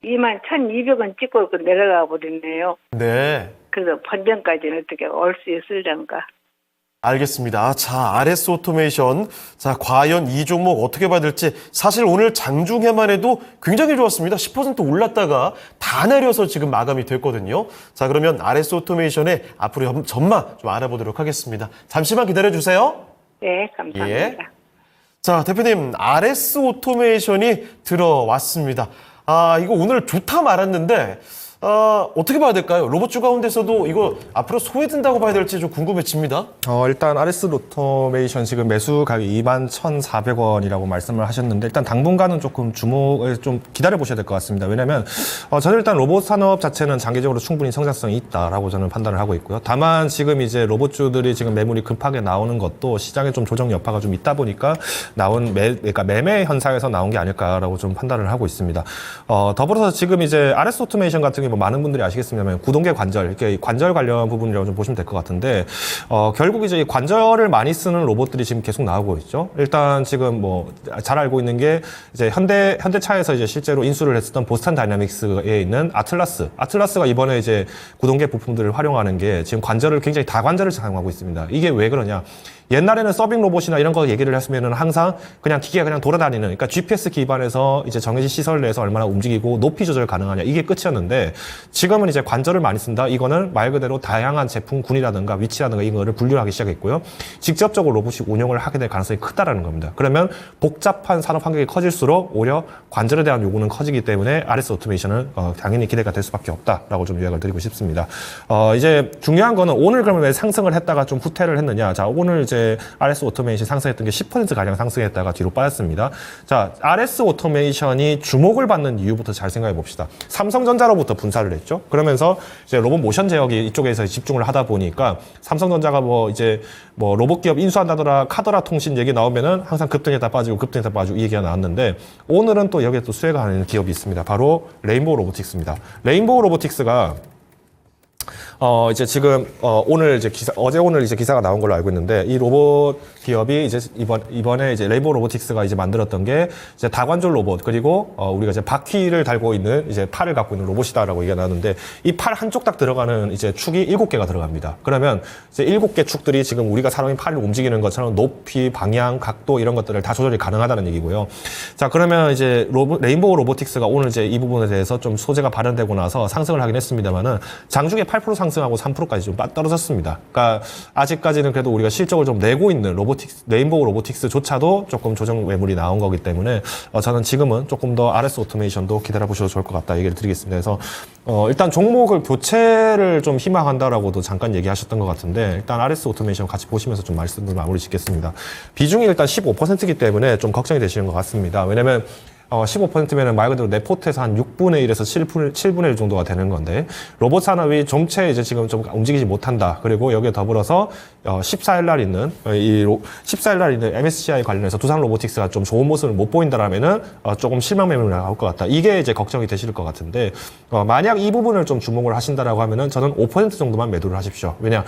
21,200원 찍고 내려가 버렸네요. 네. 그래서 번전까지는 어떻게 올 수 있을런가? 알겠습니다. 자, RS 오토메이션. 자, 과연 이 종목 어떻게 봐야 될지. 사실 오늘 장중에만 해도 굉장히 좋았습니다. 10% 올랐다가 다 내려서 지금 마감이 됐거든요. 자, 그러면 RS 오토메이션의 앞으로 전망 좀 알아보도록 하겠습니다. 잠시만 기다려주세요. 네, 감사합니다. 자, 대표님, RS 오토메이션이 들어왔습니다. 이거 오늘 좋다 말았는데, 어떻게 봐야 될까요? 로봇주 가운데서도 이거 앞으로 소외된다고 봐야 될지 좀 궁금해집니다. 일단 RS 오토메이션 지금 매수 가격이 21,400원이라고 말씀을 하셨는데 일단 당분간은 조금 주목을 좀 기다려 보셔야 될 것 같습니다. 왜냐하면 저는 일단 로봇 산업 자체는 장기적으로 충분히 성장성이 있다라고 저는 판단을 하고 있고요. 다만 지금 이제 로봇주들이 지금 매물이 급하게 나오는 것도 시장에 좀 조정 여파가 좀 있다 보니까 그러니까 매매 현상에서 나온 게 아닐까라고 좀 판단을 하고 있습니다. 더불어서 지금 이제 RS 오토메이션 같은 경우 많은 분들이 아시겠습니다만 구동계 관절, 이렇게 관절 관련 부분이라고 좀 보시면 될 것 같은데 결국 이제 이 관절을 많이 쓰는 로봇들이 지금 계속 나오고 있죠. 일단 지금 뭐 잘 알고 있는 게 이제 현대차에서 이제 실제로 인수를 했었던 보스턴 다이나믹스에 있는 아틀라스가 이번에 이제 구동계 부품들을 활용하는 게 지금 관절을 굉장히 다관절을 사용하고 있습니다. 이게 왜 그러냐? 옛날에는 서빙 로봇이나 이런 거 얘기를 했으면은 항상 그냥 기계가 그냥 돌아다니는, 그러니까 GPS 기반에서 이제 정해진 시설 내에서 얼마나 움직이고 높이 조절 가능하냐 이게 끝이었는데 지금은 이제 관절을 많이 쓴다. 이거는 말 그대로 다양한 제품군이라든가 위치라든가 이거를 분류하기 시작했고요. 직접적으로 로봇이 운용을 하게 될 가능성이 크다라는 겁니다. 그러면 복잡한 산업 환경이 커질수록 오히려 관절에 대한 요구는 커지기 때문에 RS 오토메이션은 당연히 기대가 될 수밖에 없다라고 좀 요약을 드리고 싶습니다. 이제 중요한 거는 오늘 그러면 왜 상승을 했다가 좀 후퇴를 했느냐? 자, 오늘 이제 RS 오토메이션 상승했던 게 10% 가량 상승했다가 뒤로 빠졌습니다. 자, RS 오토메이션이 주목을 받는 이유부터 잘 생각해 봅시다. 삼성전자로부터 분사를 했죠. 그러면서 이제 로봇 모션 제어기 이쪽에서 집중을 하다 보니까 삼성전자가 뭐 이제 뭐 로봇 기업 인수한다더라 카더라 통신 얘기 나오면은 항상 급등했다 빠지고 이 얘기가 나왔는데 오늘은 또 여기에 또 수혜가 가는 기업이 있습니다. 바로 레인보우 로보틱스입니다. 레인보우 로보틱스가 이제 지금 오늘 이제 오늘 이제 기사가 나온 걸로 알고 있는데 이 로봇 기업이 이제 이번에 이제 레인보우 로보틱스가 이제 만들었던 게 이제 다관절 로봇 그리고 우리가 이제 바퀴를 달고 있는 이제 팔을 갖고 있는 로봇이다라고 얘기가 나왔는데 이 팔 한쪽 딱 들어가는 이제 축이 7개가 들어갑니다. 그러면 이제 7개 축들이 지금 우리가 사람이 팔을 움직이는 것처럼 높이, 방향, 각도 이런 것들을 다 조절이 가능하다는 얘기고요. 자, 그러면 이제 레인보우 로보틱스가 오늘 이제 이 부분에 대해서 좀 소재가 발현되고 나서 상승을 하긴 했습니다만은 장중에 8% 상승하고 3%까지 좀 떨어졌습니다. 그러니까 아직까지는 그래도 우리가 실적을 좀 내고 있는 레인보우 로보틱스조차도 조금 조정 매물이 나온 거기 때문에 저는 지금은 조금 더 RS 오토메이션도 기다려 보셔도 좋을 것 같다 얘기를 드리겠습니다. 그래서 일단 종목을 교체를 좀 희망한다라고도 잠깐 얘기하셨던 것 같은데 일단 RS 오토메이션 같이 보시면서 좀 말씀을 마무리 짓겠습니다. 비중이 일단 15%이기 때문에 좀 걱정이 되시는 것 같습니다. 왜냐면 15%면은 말 그대로 내 포트에서 한 6분의 1에서 7분의 1 정도가 되는 건데, 로봇 산업이 전체 이제 지금 좀 움직이지 못한다. 그리고 여기에 더불어서 14일 날 있는, 14일 날 있는 MSCI 관련해서 두산 로보틱스가 좀 좋은 모습을 못 보인다라면은 조금 실망 매물이 나올 것 같다. 이게 이제 걱정이 되실 것 같은데, 만약 이 부분을 좀 주목을 하신다라고 하면은 저는 5% 정도만 매도를 하십시오. 왜냐,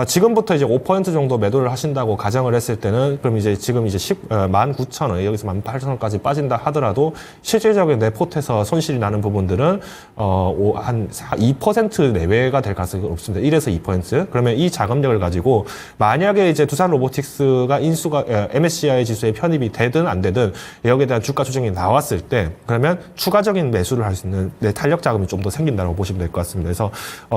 지금부터 이제 5% 정도 매도를 하신다고 가정을 했을 때는, 그럼 이제 지금 이제 19,000원, 여기서 18,000원까지 빠진다 하더라도 실질적인 내 포트에서 손실이 나는 부분들은 한 2% 내외가 될 가능성이 없습니다. 1에서 2%. 그러면 이 자금력을 가지고 만약에 이제 두산 로보틱스가 인수가 MSCI 지수에 편입이 되든 안 되든 여기에 대한 주가 조정이 나왔을 때 그러면 추가적인 매수를 할 수 있는 탄력 자금이 좀 더 생긴다고 보시면 될 것 같습니다. 그래서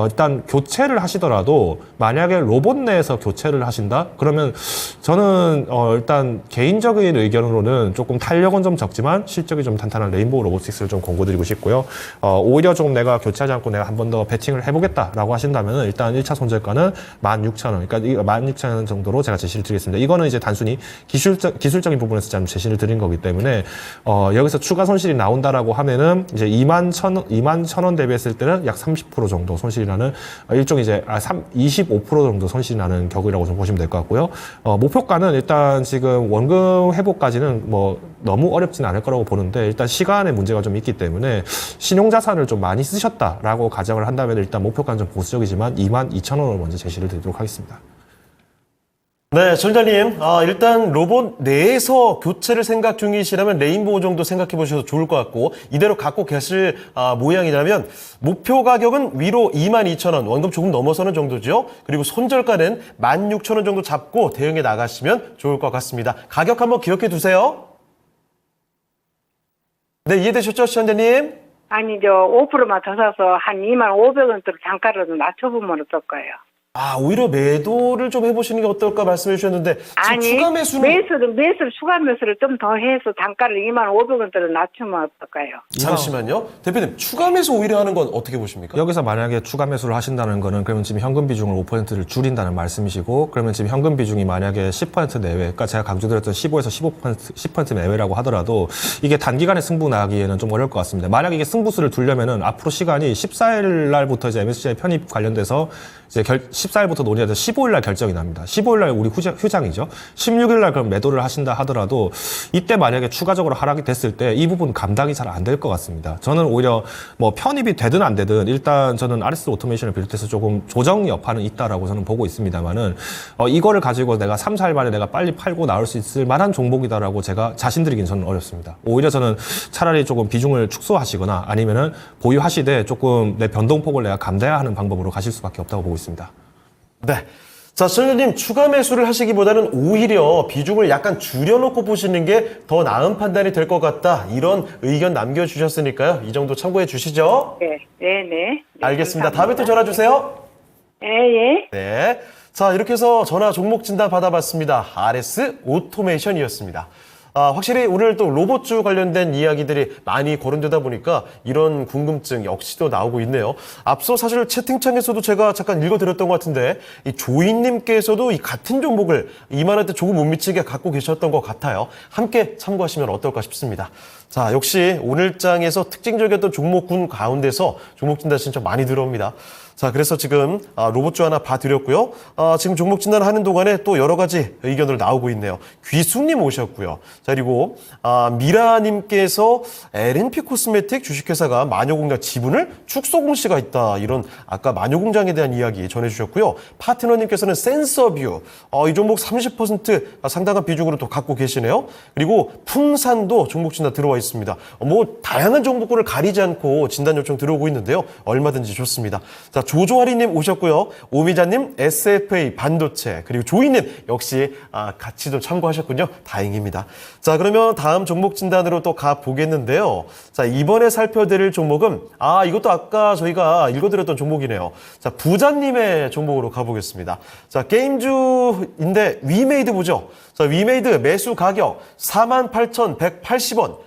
일단 교체를 하시더라도 만약에 로봇 내에서 교체를 하신다? 그러면 저는 일단 개인적인 의견으로는 조금 탄력은 좀 적지만 실적이 좀 탄탄한 레인보우 로보틱스를 좀 권고드리고 싶고요. 오히려 좀 내가 교체하지 않고 내가 한 번 더 배팅을 해보겠다라고 하신다면 일단 1차 손절가는 16,000원, 그러니까 16,000원 정도로 제가 제시를 드리겠습니다. 이거는 이제 단순히 기술적인 부분에서 좀 제시를 드린 거기 때문에 여기서 추가 손실이 나온다라고 하면은 이제 21,000원 대비했을 때는 약 30% 정도 손실이 나는 일종의 이제 25% 정도 손실이 나는 격이라고 좀 보시면 될 것 같고요. 목표가는 일단 지금 원금 회복까지는 뭐 너무 어렵지는 않을 거라고 보는데 일단 시간의 문제가 좀 있기 때문에 신용자산을 좀 많이 쓰셨다라고 가정을 한다면 일단 목표가는 좀 보수적이지만 22,000원을 먼저 제시를 드리도록 하겠습니다. 네, 전자님, 일단 로봇 내에서 교체를 생각 중이시라면 레인보우 정도 생각해 보셔도 좋을 것 같고 이대로 갖고 계실 모양이라면 목표 가격은 위로 22,000원, 원금 조금 넘어서는 정도죠. 그리고 손절가는 16,000원 정도 잡고 대응해 나가시면 좋을 것 같습니다. 가격 한번 기억해 두세요. 네, 이해되셨죠, 시청자님? 아니, 5%만 더 사서 한 25,000원대로 단가를 낮춰보면 어떨까요? 오히려 매도를 좀 해보시는 게 어떨까 말씀해 주셨는데 지금 아니, 추가 매수는 매수를 추가 매수를 좀 더 해서 단가를 25,500원대로 낮추면 어떨까요? 잠시만요. 대표님 추가 매수 오히려 하는 건 어떻게 보십니까? 여기서 만약에 추가 매수를 하신다는 거는 그러면 지금 현금 비중을 5%를 줄인다는 말씀이시고 그러면 지금 현금 비중이 만약에 10% 내외, 그러니까 제가 강조드렸던 15에서 10% 내외라고 하더라도 이게 단기간에 승부 나기에는 좀 어려울 것 같습니다. 만약에 이게 승부수를 두려면은 앞으로 시간이 14일 날부터 이제 MSCI 편입 관련돼서 이제 14일부터 논의해서 15일 날 결정이 납니다. 15일 날 우리 휴장이죠. 16일 날 그럼 매도를 하신다 하더라도 이때 만약에 추가적으로 하락이 됐을 때 이 부분 감당이 잘 안 될 것 같습니다. 저는 오히려 뭐 편입이 되든 안 되든 일단 저는 RS 오토메이션을 비롯해서 조금 조정 여파는 있다라고 저는 보고 있습니다만은 이거를 가지고 내가 3, 4일 만에 내가 빨리 팔고 나올 수 있을 만한 종목이다라고 제가 자신드리긴 저는 어렵습니다. 오히려 저는 차라리 조금 비중을 축소하시거나 아니면은 보유하시되 조금 내 변동폭을 내가 감내야 하는 방법으로 가실 수밖에 없다고 보고 있습니다. 네. 자, 시청자님 추가 매수를 하시기보다는 오히려 비중을 약간 줄여놓고 보시는 게 더 나은 판단이 될 것 같다. 이런 의견 남겨주셨으니까요. 이 정도 참고해 주시죠. 네. 알겠습니다. 다음에 또 전화 주세요. 예. 네. 자, 이렇게 해서 전화 종목 진단 받아봤습니다. RS 오토메이션이었습니다. 확실히 오늘 또 로봇주 관련된 이야기들이 많이 거론되다 보니까 이런 궁금증 역시도 나오고 있네요. 앞서 사실 채팅창에서도 제가 잠깐 읽어드렸던 것 같은데 이 조이님께서도 이 같은 종목을 이만한테 조금 못 미치게 갖고 계셨던 것 같아요. 함께 참고하시면 어떨까 싶습니다. 자, 역시 오늘 장에서 특징적이었던 종목군 가운데서 종목 진단 신청 많이 들어옵니다. 자, 그래서 지금 로봇주 하나 봐드렸고요. 지금 종목 진단하는 동안에 또 여러 가지 의견으로 나오고 있네요. 귀숙님 오셨고요. 자, 그리고 미라님께서 L&P 코스메틱 주식회사가 마녀공장 지분을 축소 공시가 있다. 이런 아까 마녀공장에 대한 이야기 전해주셨고요. 파트너님께서는 센서뷰 이 종목 30% 상당한 비중으로 또 갖고 계시네요. 그리고 풍산도 종목 진단 들어와 있습니다. 뭐 다양한 종목군을 가리지 않고 진단 요청 들어오고 있는데요. 얼마든지 좋습니다. 자, 조조하리님 오셨고요. 오미자님 SFA 반도체 그리고 조이님 역시 같이 좀 참고하셨군요. 다행입니다. 자, 그러면 다음 종목 진단으로 또 가보겠는데요. 자, 이번에 살펴드릴 종목은 이것도 아까 저희가 읽어드렸던 종목이네요. 자, 부자님의 종목으로 가보겠습니다. 자, 게임주인데 위메이드 보죠. 자, 위메이드 매수 가격 48,180원.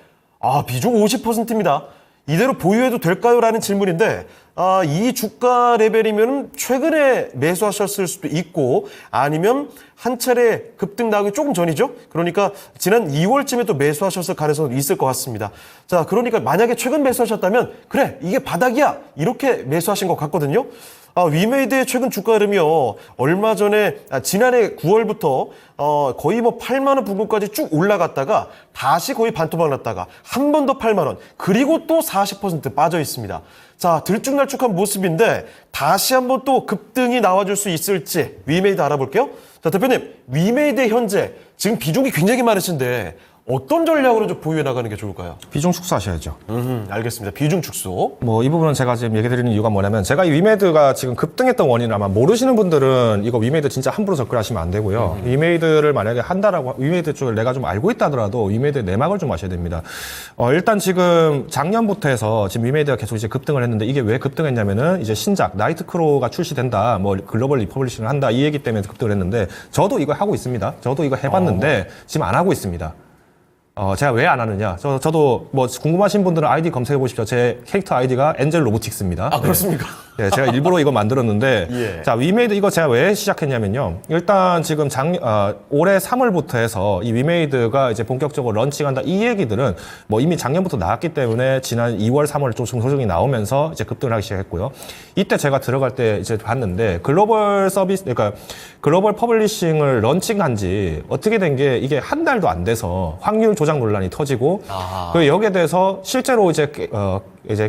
비중 50%입니다. 이대로 보유해도 될까요? 라는 질문인데 이 주가 레벨이면 최근에 매수하셨을 수도 있고 아니면 한 차례 급등 나오기 조금 전이죠. 그러니까 지난 2월쯤에 또 매수하셨을 가능성이 있을 것 같습니다. 자, 그러니까 만약에 최근 매수하셨다면 그래 이게 바닥이야 이렇게 매수하신 것 같거든요. 위메이드의 최근 주가 흐름이요. 얼마 전에 지난해 9월부터 거의 뭐 8만 원 부근까지 쭉 올라갔다가 다시 거의 반토막 났다가 한 번 더 8만 원 그리고 또 40% 빠져 있습니다. 자, 들쭉날쭉한 모습인데 다시 한번 또 급등이 나와줄 수 있을지 위메이드 알아볼게요. 자, 대표님 위메이드 현재 지금 비중이 굉장히 많으신데 어떤 전략으로 좀 보유해 나가는 게 좋을까요? 비중 축소하셔야죠. 알겠습니다. 비중 축소. 이 부분은 제가 지금 얘기 드리는 이유가 뭐냐면 제가 이 위메이드가 지금 급등했던 원인을 아마 모르시는 분들은 이거 위메이드 진짜 함부로 접근하시면 안 되고요. 위메이드를 만약에 한다라고 위메이드 쪽을 내가 좀 알고 있다 하더라도 위메이드의 내막을 좀 아셔야 됩니다. 일단 지금 작년부터 해서 지금 위메이드가 계속 이제 급등을 했는데 이게 왜 급등했냐면은 이제 신작 나이트크로우가 출시된다, 뭐 글로벌 리퍼블리싱을 한다 이 얘기 때문에 급등을 했는데 저도 이거 하고 있습니다. 저도 이거 해봤는데 지금 안 하고 있습니다. 제가 왜 안 하느냐. 저도 뭐 궁금하신 분들은 아이디 검색해 보십시오. 제 캐릭터 아이디가 엔젤 로보틱스입니다. 그렇습니까? 네, 제가 일부러 이거 만들었는데, 예. 자, 위메이드 이거 제가 왜 시작했냐면요. 일단 지금 올해 3월부터 해서 이 위메이드가 이제 본격적으로 런칭한다 이 얘기들은 뭐 이미 작년부터 나왔기 때문에 지난 2월, 3월 좀 조정이 나오면서 이제 급등을 하기 시작했고요. 이때 제가 들어갈 때 이제 봤는데 글로벌 서비스, 그러니까 글로벌 퍼블리싱을 런칭한 지 어떻게 된 게 이게 한 달도 안 돼서 확률 조작 논란이 터지고, 그 여기에 대해서 실제로 이제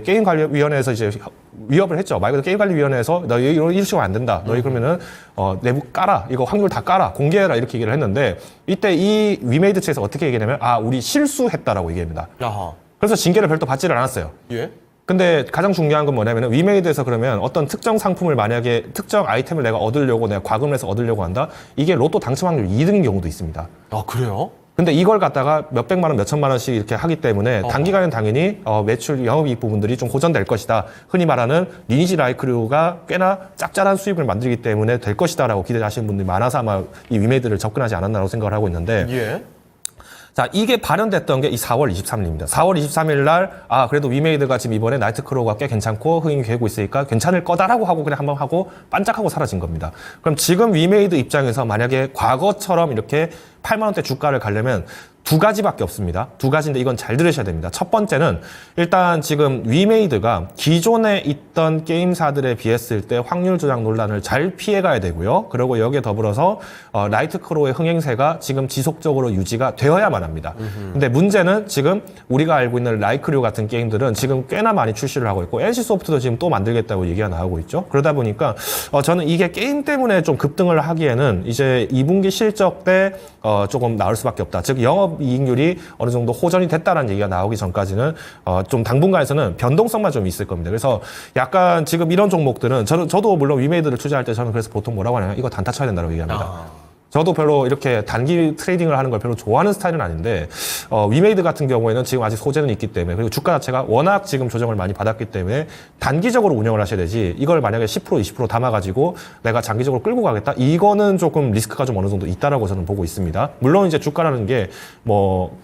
게임관리위원회에서 이제 위협을 했죠. 말 그대로 게임관리위원회에서 너 이런 식으로 안 된다. 너희 그러면은 내부 깔아. 이거 확률 다 깔아. 공개해라. 이렇게 얘기를 했는데 이때 이 위메이드 측에서 어떻게 얘기냐면 우리 실수했다라고 얘기합니다. 그래서 징계를 별도 받지를 않았어요. 예. 근데 가장 중요한 건 뭐냐면 위메이드에서 그러면 어떤 특정 상품을 만약에 특정 아이템을 내가 얻으려고 내가 과금을 해서 얻으려고 한다. 이게 로또 당첨 확률 2등인 경우도 있습니다. 그래요? 근데 이걸 갖다가 몇백만 원, 몇천만 원씩 이렇게 하기 때문에 단기간엔 당연히 매출, 영업이익 부분들이 좀 호전될 것이다. 흔히 말하는 리니지 라이크류가 꽤나 짭짤한 수익을 만들기 때문에 될 것이다라고 기대하시는 분들이 많아서 아마 이 위메이드를 접근하지 않았나라고 생각을 하고 있는데 예. 자, 이게 발현됐던 게 이 4월 23일입니다. 4월 23일 날, 그래도 위메이드가 지금 이번에 나이트크로우가 꽤 괜찮고 흥행이 되고 있으니까 괜찮을 거다라고 하고 그냥 한번 하고 반짝하고 사라진 겁니다. 그럼 지금 위메이드 입장에서 만약에 과거처럼 이렇게 8만 원대 주가를 가려면 두 가지밖에 없습니다. 두 가지인데 이건 잘 들으셔야 됩니다. 첫 번째는 일단 지금 위메이드가 기존에 있던 게임사들에 비했을 때 확률 조작 논란을 잘 피해가야 되고요. 그리고 여기에 더불어서 나이트크로우의 흥행세가 지금 지속적으로 유지가 되어야만 합니다. 근데 문제는 지금 우리가 알고 있는 라이크류 같은 게임들은 지금 꽤나 많이 출시를 하고 있고 NC소프트도 지금 또 만들겠다고 얘기가 나오고 있죠. 그러다 보니까 저는 이게 게임 때문에 좀 급등을 하기에는 이제 2분기 실적 때 조금 나올 수밖에 없다. 즉 영업이익률이 어느 정도 호전이 됐다는 얘기가 나오기 전까지는 좀 당분간에서는 변동성만 좀 있을 겁니다. 그래서 약간 지금 이런 종목들은 저도 물론 위메이드를 투자할 때 저는 그래서 보통 뭐라고 하냐면 이거 단타 쳐야 된다고 얘기합니다. 저도 별로 이렇게 단기 트레이딩을 하는 걸 별로 좋아하는 스타일은 아닌데 위메이드 같은 경우에는 지금 아직 소재는 있기 때문에 그리고 주가 자체가 워낙 지금 조정을 많이 받았기 때문에 단기적으로 운영을 하셔야 되지 이걸 만약에 10% 20% 담아가지고 내가 장기적으로 끌고 가겠다 이거는 조금 리스크가 좀 어느 정도 있다라고 저는 보고 있습니다. 물론 이제 주가라는 게 뭐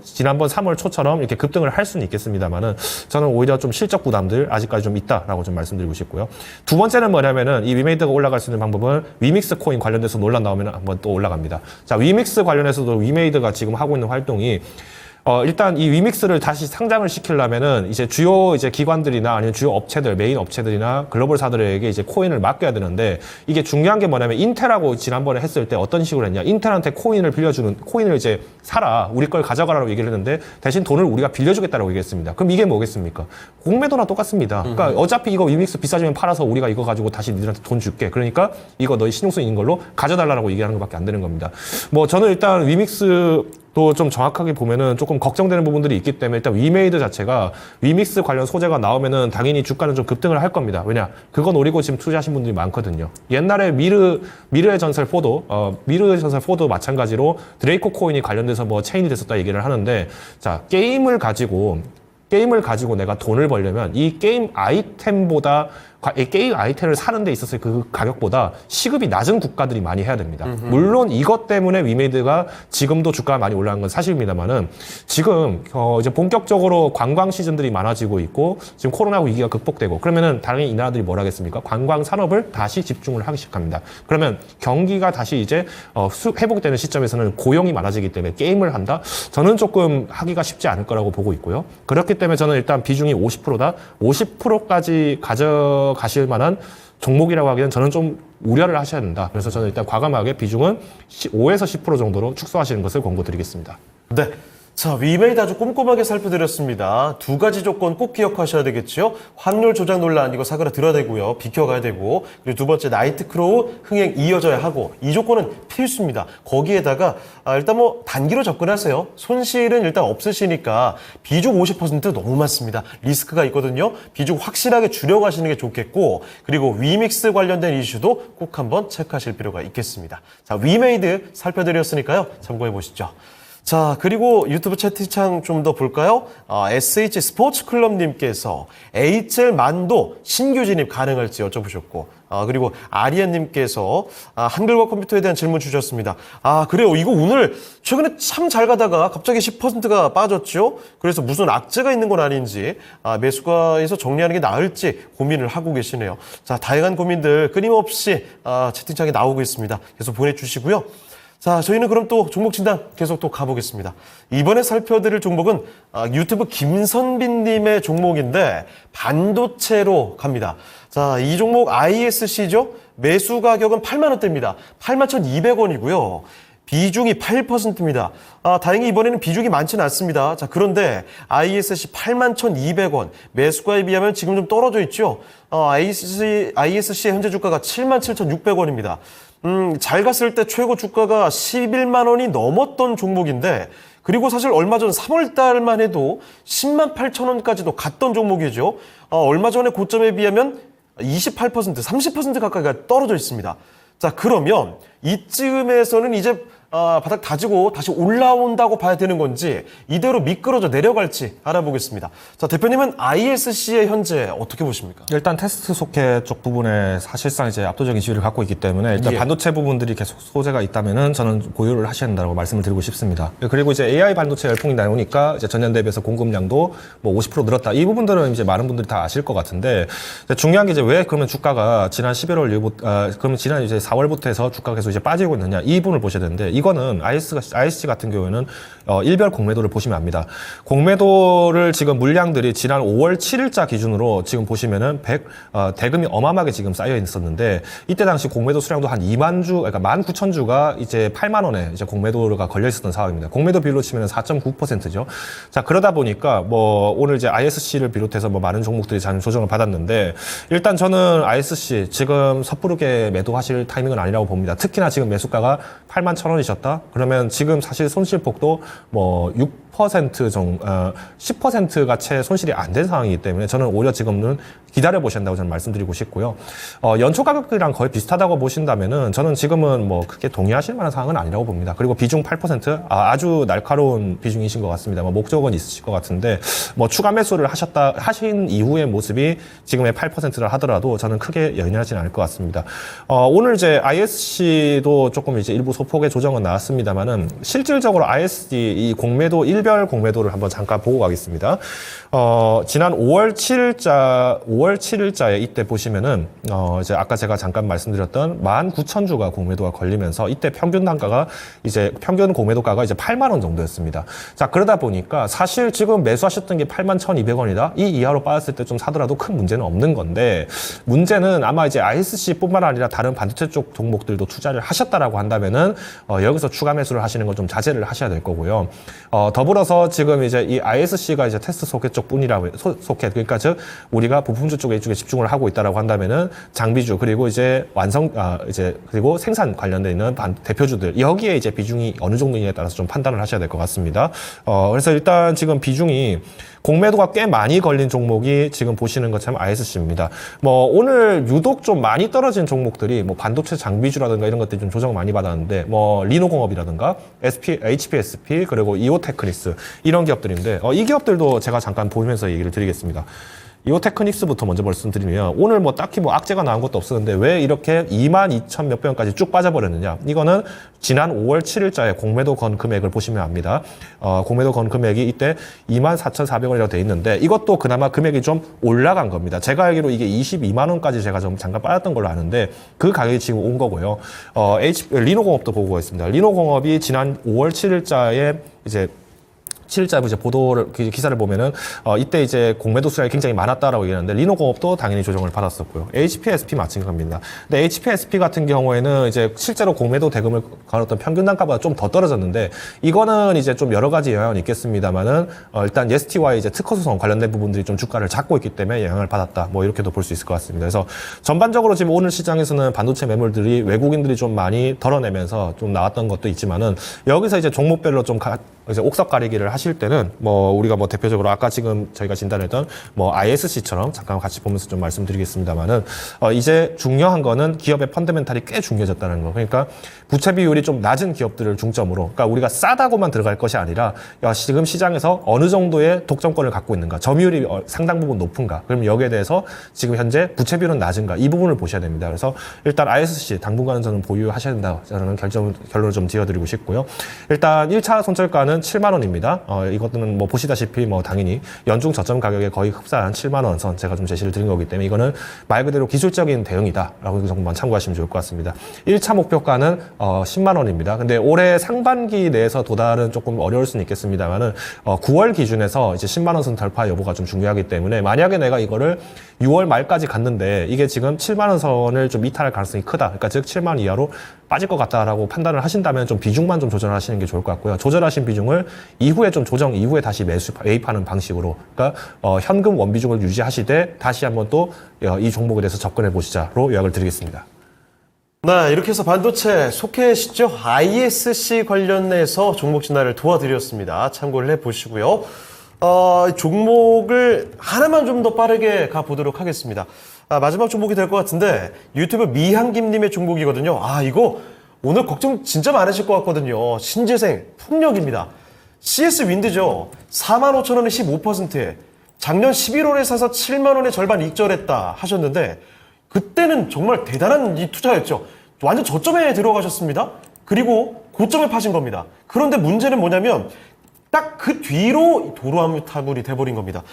지난번 3월 초처럼 이렇게 급등을 할 수는 있겠습니다만은 저는 오히려 좀 실적 부담들 아직까지 좀 있다라고 좀 말씀드리고 싶고요. 두 번째는 뭐냐면은 이 위메이드가 올라갈 수 있는 방법은 위믹스 코인 관련돼서 논란 나오면 한번 또 올라갑니다. 자, 위믹스 관련해서도 위메이드가 지금 하고 있는 활동이 일단 이 위믹스를 다시 상장을 시키려면은 이제 주요 이제 기관들이나 아니면 주요 업체들, 메인 업체들이나 글로벌사들에게 이제 코인을 맡겨야 되는데 이게 중요한 게 뭐냐면 인텔하고 지난번에 했을 때 어떤 식으로 했냐. 인텔한테 코인을 이제 사라. 우리 걸 가져가라고 얘기를 했는데 대신 돈을 우리가 빌려주겠다라고 얘기했습니다. 그럼 이게 뭐겠습니까? 공매도나 똑같습니다. 그러니까 어차피 이거 위믹스 비싸지면 팔아서 우리가 이거 가지고 다시 니들한테 돈 줄게. 그러니까 이거 너희 신용성 있는 걸로 가져달라고 얘기하는 것밖에 안 되는 겁니다. 뭐 저는 일단 위믹스 또 좀 정확하게 보면은 조금 걱정되는 부분들이 있기 때문에 일단 위메이드 자체가 위믹스 관련 소재가 나오면은 당연히 주가는 좀 급등을 할 겁니다. 왜냐? 그거 노리고 지금 투자하신 분들이 많거든요. 옛날에 미르의 전설 4도 마찬가지로 드레이코 코인이 관련돼서 뭐 체인이 됐었다 얘기를 하는데 자, 게임을 가지고 내가 돈을 벌려면 이 게임 아이템보다 게임 아이템을 사는 데 있어서 그 가격보다 시급이 낮은 국가들이 많이 해야 됩니다. 물론 이것 때문에 위메이드가 지금도 주가가 많이 올라간 건 사실입니다만은 지금 이제 본격적으로 관광 시즌들이 많아지고 있고 지금 코로나 위기가 극복되고 그러면은 당연히 이 나라들이 뭘 하겠습니까? 관광 산업을 다시 집중을 하기 시작합니다. 그러면 경기가 다시 이제 회복되는 시점에서는 고용이 많아지기 때문에 게임을 한다? 저는 조금 하기가 쉽지 않을 거라고 보고 있고요. 그렇기 때문에 저는 일단 비중이 50%다. 50%까지 가실 만한 종목이라고 하기엔 저는 좀 우려를 하셔야 된다. 그래서 저는 일단 과감하게 비중은 5에서 10% 정도로 축소하시는 것을 권고드리겠습니다. 네. 자, 위메이드 아주 꼼꼼하게 살펴드렸습니다. 두 가지 조건 꼭 기억하셔야 되겠죠. 환율 조작 논란 이거 사그라들어야 되고요. 비켜가야 되고 그리고 두 번째 나이트크로우 흥행 이어져야 하고 이 조건은 필수입니다. 거기에다가 일단 뭐 단기로 접근하세요. 손실은 일단 없으시니까 비중 50% 너무 많습니다. 리스크가 있거든요. 비중 확실하게 줄여가시는 게 좋겠고 그리고 위믹스 관련된 이슈도 꼭 한번 체크하실 필요가 있겠습니다. 자, 위메이드 살펴드렸으니까요. 참고해 보시죠. 자, 그리고 유튜브 채팅창 좀 더 볼까요? SH 스포츠클럽님께서 HL 만도 신규 진입 가능할지 여쭤보셨고, 그리고 아리안님께서 한글과 컴퓨터에 대한 질문 주셨습니다. 그래요. 이거 오늘 최근에 참 잘 가다가 갑자기 10%가 빠졌죠? 그래서 무슨 악재가 있는 건 아닌지, 매수가에서 정리하는 게 나을지 고민을 하고 계시네요. 자, 다양한 고민들 끊임없이 채팅창에 나오고 있습니다. 계속 보내주시고요. 자, 저희는 그럼 또 종목 진단 계속 또 가보겠습니다. 이번에 살펴드릴 종목은 유튜브 김선빈님의 종목인데 반도체로 갑니다. 자, 이 종목 ISC죠? 매수 가격은 8만 원대입니다. 81,200원이고요. 비중이 8%입니다. 다행히 이번에는 비중이 많지는 않습니다. 자, 그런데 ISC 81,200원. 매수가에 비하면 지금 좀 떨어져 있죠? ISC의 현재 주가가 77,600원입니다. 잘 갔을 때 최고 주가가 11만 원이 넘었던 종목인데, 그리고 사실 얼마 전 3월 달만 해도 10만 8천 원까지도 갔던 종목이죠. 얼마 전에 고점에 비하면 28%, 30% 가까이가 떨어져 있습니다. 자, 그러면 이쯤에서는 이제 바닥 다지고 다시 올라온다고 봐야 되는 건지 이대로 미끄러져 내려갈지 알아보겠습니다. 자, 대표님은 ISC의 현재 어떻게 보십니까? 일단 테스트 소켓 쪽 부분에 사실상 이제 압도적인 지위를 갖고 있기 때문에 일단 예. 반도체 부분들이 계속 소재가 있다면은 저는 고려를 하셔야 된다고 말씀을 드리고 싶습니다. 그리고 이제 AI 반도체 열풍이 나오니까 이제 전년 대비해서 공급량도 뭐 50% 늘었다. 이 부분들은 이제 많은 분들이 다 아실 것 같은데 중요한 게 이제 왜 그러면 주가가 지난 11월 이후부터 그러면 지난 이제 4월부터 해서 주가가 계속 이제 빠지고 있느냐 이 부분을 보셔야 되는데 이거는 ISC 같은 경우에는 일별 공매도를 보시면 압니다. 공매도를 지금 물량들이 지난 5월 7일자 기준으로 지금 보시면은 대금이 어마어마하게 지금 쌓여 있었는데 이때 당시 공매도 수량도 한 2만 주, 그러니까 19,000주가 이제 8만 원에 이제 공매도가 걸려 있었던 상황입니다. 공매도 비율로 치면은 4.9%죠. 자, 그러다 보니까 뭐 오늘 이제 ISC를 비롯해서 뭐 많은 종목들이 잔 조정을 받았는데 일단 저는 ISC 지금 섣부르게 매도하실 타이밍은 아니라고 봅니다. 특히나 지금 매수가가 8만 1,000원이셨다? 그러면 지금 사실 손실폭도 뭐 6% 정도, 10%가 채 손실이 안 된 상황이기 때문에 저는 오히려 지금은 기다려 보셔야 한다고 저는 말씀드리고 싶고요. 연초 가격이랑 거의 비슷하다고 보신다면은 저는 지금은 뭐 크게 동의하실 만한 상황은 아니라고 봅니다. 그리고 비중 8%, 아주 날카로운 비중이신 것 같습니다. 뭐 목적은 있으실 것 같은데 뭐 추가 매수를 하신 이후의 모습이 지금의 8%를 하더라도 저는 크게 연연하지는 않을 것 같습니다. 오늘 이제 ISC도 조금 이제 일부 소폭의 조정은 나왔습니다만은 실질적으로 ISC 이 공매도 일별 공매도를 한번 잠깐 보고 가겠습니다. 지난 5월 7일자에 이때 보시면은 이제 아까 제가 잠깐 말씀드렸던 19,000주가 공매도가 걸리면서 이때 평균 단가가 이제 평균 공매도가가 이제 8만 원 정도였습니다. 자, 그러다 보니까 사실 지금 매수하셨던 게 81,200원이다. 이 이하로 빠졌을 때 좀 사더라도 큰 문제는 없는 건데 문제는 아마 이제 ISC뿐만 아니라 다른 반도체 쪽 종목들도 투자를 하셨다라고 한다면은 여기서 추가 매수를 하시는 걸 좀 자제를 하셔야 될 거고요. 더불어서 지금 이제 이 ISC가 이제 테스트 소켓 쪽 뿐이라고 소켓 그러니까 즉 우리가 부품주 쪽에 이쪽에 집중을 하고 있다라고 한다면은 장비주 그리고 이제 그리고 생산 관련돼 있는 대표주들 여기에 이제 비중이 어느 정도냐에 따라서 좀 판단을 하셔야 될 것 같습니다. 그래서 일단 지금 비중이 공매도가 꽤 많이 걸린 종목이 지금 보시는 것처럼 ISC입니다. 뭐 오늘 유독 좀 많이 떨어진 종목들이 뭐 반도체 장비주라든가 이런 것들이 좀 조정 많이 받았는데 뭐 리노공업이라든가 HPSP 그리고 이오테크닉스 이런 기업들인데 이 기업들도 제가 잠깐 보면서 얘기를 드리겠습니다. 이오테크닉스부터 먼저 말씀드리면 오늘 뭐 딱히 뭐 악재가 나온 것도 없었는데 왜 이렇게 22,000 몇백 원까지 쭉 빠져버렸느냐. 이거는 지난 5월 7일자에 공매도 건 금액을 보시면 압니다. 공매도 건 금액이 이때 24,400원이라고 돼 있는데 이것도 그나마 금액이 좀 올라간 겁니다. 제가 알기로 이게 22만 원까지 제가 좀 잠깐 빠졌던 걸로 아는데 그 가격이 지금 온 거고요. 리노공업도 보고 있습니다. 리노공업이 지난 5월 7일자에 이제 7일자 이제 기사를 보면은 이때 이제 공매도 수량이 굉장히 많았다라고 얘기하는데 리노공업도 당연히 조정을 받았었고요. HPSP 마찬가지입니다. 근데 HPSP 같은 경우에는 이제 실제로 공매도 대금을 걸었던 평균 단가보다 좀 더 떨어졌는데 이거는 이제 좀 여러 가지 영향은 있겠습니다만은 일단 ST와의 이제 특허 소송 관련된 부분들이 좀 주가를 잡고 있기 때문에 영향을 받았다. 뭐 이렇게도 볼 수 있을 것 같습니다. 그래서 전반적으로 지금 오늘 시장에서는 반도체 매물들이 외국인들이 좀 많이 덜어내면서 좀 나왔던 것도 있지만은 여기서 이제 종목별로 좀 이제 옥석 가리기를 하실 때는 뭐 우리가 뭐 대표적으로 아까 지금 저희가 진단했던 뭐 ISC처럼 잠깐 같이 보면서 좀 말씀드리겠습니다만은 이제 중요한 거는 기업의 펀더멘탈이 꽤 중요해졌다는 거. 그러니까 부채 비율이 좀 낮은 기업들을 중점으로 그러니까 우리가 싸다고만 들어갈 것이 아니라 지금 시장에서 어느 정도의 독점권을 갖고 있는가, 점유율이 상당 부분 높은가. 그럼 여기에 대해서 지금 현재 부채 비율은 낮은가 이 부분을 보셔야 됩니다. 그래서 일단 ISC 당분간은 저는 보유하셔야 된다. 저는 결론을 좀 지어드리고 싶고요. 일단 1차 손절가는 7만 원입니다. 이것들은 뭐 보시다시피 뭐 당연히 연중 저점 가격에 거의 흡사한 7만 원 선 제가 좀 제시를 드린 거기 때문에 이거는 말 그대로 기술적인 대응이다라고 그 정도만 참고하시면 좋을 것 같습니다. 1차 목표가는 10만 원입니다. 근데 올해 상반기 내에서 도달은 조금 어려울 수는 있겠습니다만은 9월 기준에서 이제 10만 원 선 돌파 여부가 좀 중요하기 때문에 만약에 내가 이거를 6월 말까지 갔는데 이게 지금 7만 원 선을 좀 이탈할 가능성이 크다. 그러니까 즉 7만 원 이하로 빠질 것 같다라고 판단을 하신다면 좀 비중만 좀 조절하시는 게 좋을 것 같고요. 조절하신 비중을 이후에 좀 조정 이후에 다시 매입하는 방식으로 그러니까 현금 원비중을 유지하시되 다시 한번 또 이 종목에 대해서 접근해 보시자로 요약을 드리겠습니다. 네, 이렇게 해서 반도체 소켓이죠. ISC 관련해서 종목 진단을 도와드렸습니다. 참고를 해보시고요. 종목을 하나만 좀 더 빠르게 가보도록 하겠습니다. 마지막 종목이 될 것 같은데 유튜브 미향김님의 종목이거든요. 이거 오늘 걱정 진짜 많으실 것 같거든요. 신재생, 풍력입니다. CS 윈드죠. 45,000원에 15%에 작년 11월에 사서 7만 원의 절반 익절했다 하셨는데 그때는 정말 대단한 이 투자였죠. 완전 저점에 들어가셨습니다. 그리고 고점에 파신 겁니다. 그런데 문제는 뭐냐면 딱 그 뒤로 도루묵타물이 돼버린 겁니다.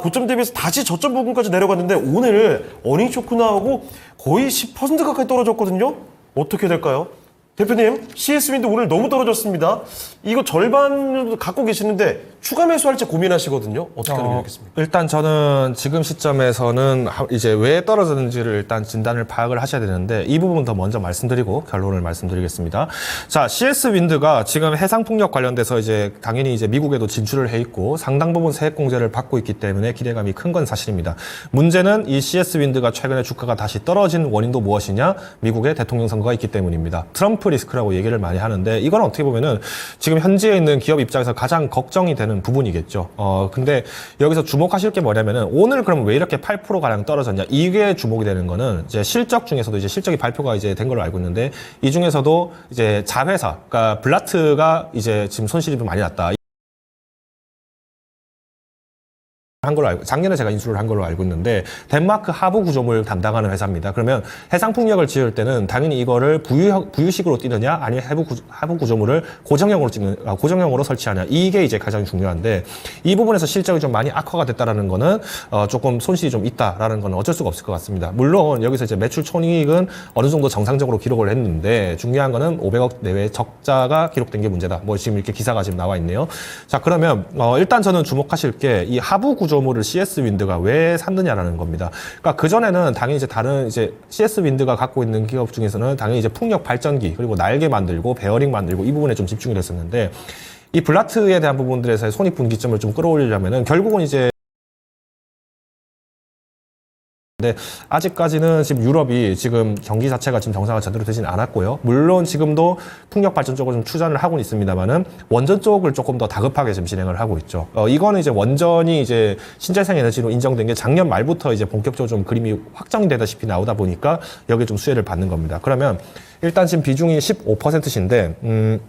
고점 대비해서 다시 저점 부분까지 내려갔는데 오늘 어닝 쇼크 나오고 거의 10% 가까이 떨어졌거든요. 어떻게 될까요? 대표님, CS 윈드 오늘 너무 떨어졌습니다. 이거 절반 갖고 계시는데 추가 매수할지 고민하시거든요. 어떻게 하는 게 좋겠습니까? 일단 저는 지금 시점에서는 이제 왜 떨어졌는지를 일단 진단을 파악을 하셔야 되는데 이 부분 더 먼저 말씀드리고 결론을 말씀드리겠습니다. 자, CS 윈드가 지금 해상 풍력 관련돼서 이제 당연히 이제 미국에도 진출을 해 있고 상당 부분 세액 공제를 받고 있기 때문에 기대감이 큰 건 사실입니다. 문제는 이 CS 윈드가 최근에 주가가 다시 떨어진 원인도 무엇이냐? 미국의 대통령 선거가 있기 때문입니다. 트럼프 리스크라고 얘기를 많이 하는데 이건 어떻게 보면은 지금 현지에 있는 기업 입장에서 가장 걱정이 되는 부분이겠죠. 근데 여기서 주목하실 게 뭐냐면은 오늘 그럼 왜 이렇게 8%가량 떨어졌냐? 이게 주목이 되는 거는 이제 실적 중에서도 이제 실적이 발표가 이제 된 걸로 알고 있는데 이 중에서도 이제 자회사, 그러니까 블라트가 이제 지금 손실이 좀 많이 났다. 한 걸로 알고, 작년에 제가 인수를 한 걸로 알고 있는데 덴마크 하부 구조물 담당하는 회사입니다. 그러면 해상 풍력을 지을 때는 당연히 이거를 부유식으로 뛰느냐 아니면 하부 구조물을 고정형으로 설치하냐 이게 이제 가장 중요한데 이 부분에서 실적이 좀 많이 악화가 됐다라는 거는 조금 손실이 좀 있다라는 거는 어쩔 수가 없을 것 같습니다. 물론 여기서 이제 매출 손익은 어느 정도 정상적으로 기록을 했는데 중요한 거는 500억 내외의 적자가 기록된 게 문제다. 뭐 지금 이렇게 기사가 지금 나와 있네요. 자, 그러면 일단 저는 주목하실 게 이 하부 구조물을 CS 윈드가 왜 샀느냐라는 겁니다. 그러니까 그전에는 당연히 이제 다른 이제 CS 윈드가 갖고 있는 기업 중에서는 당연히 이제 풍력 발전기 그리고 날개 만들고 베어링 만들고 이 부분에 좀 집중이 됐었는데 이 블라트에 대한 부분들에서의 손익 분기점을 좀 끌어올리려면은 결국은 이제 근데 아직까지는 지금 유럽이 지금 경기 자체가 지금 정상화 제대로 되진 않았고요. 물론 지금도 풍력 발전 쪽으로 좀 투자를 하고는 있습니다만은 원전 쪽을 조금 더 다급하게 지금 진행을 하고 있죠. 이거는 이제 원전이 이제 신재생 에너지로 인정된 게 작년 말부터 이제 본격적으로 좀 그림이 확정되다시피 나오다 보니까 여기에 좀 수혜를 받는 겁니다. 그러면 일단 지금 비중이 15%인데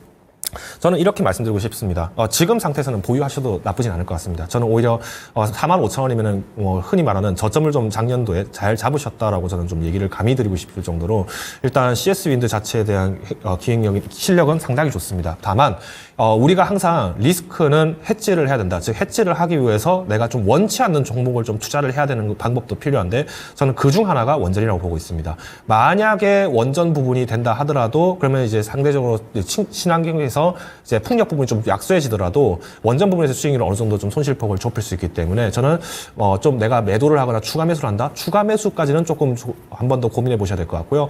저는 이렇게 말씀드리고 싶습니다. 지금 상태에서는 보유하셔도 나쁘진 않을 것 같습니다. 저는 오히려 45,000원이면은 흔히 말하는 저점을 좀 작년도에 잘 잡으셨다라고 저는 좀 얘기를 감히 드리고 싶을 정도로 일단 CS 윈드 자체에 대한 실력은 상당히 좋습니다. 다만 우리가 항상 리스크는 해지를 해야 된다. 즉 해지를 하기 위해서 내가 좀 원치 않는 종목을 좀 투자를 해야 되는 방법도 필요한데 저는 그중 하나가 원전이라고 보고 있습니다. 만약에 원전 부분이 된다 하더라도 그러면 이제 상대적으로 친환경에서 이제 풍력 부분이 좀 약소해지더라도 원전 부분에서 수익률을 어느 정도 좀 손실폭을 좁힐 수 있기 때문에 저는 좀 내가 매도를 하거나 추가 매수를 한다. 추가 매수까지는 조금 한 번 더 고민해 보셔야 될 것 같고요.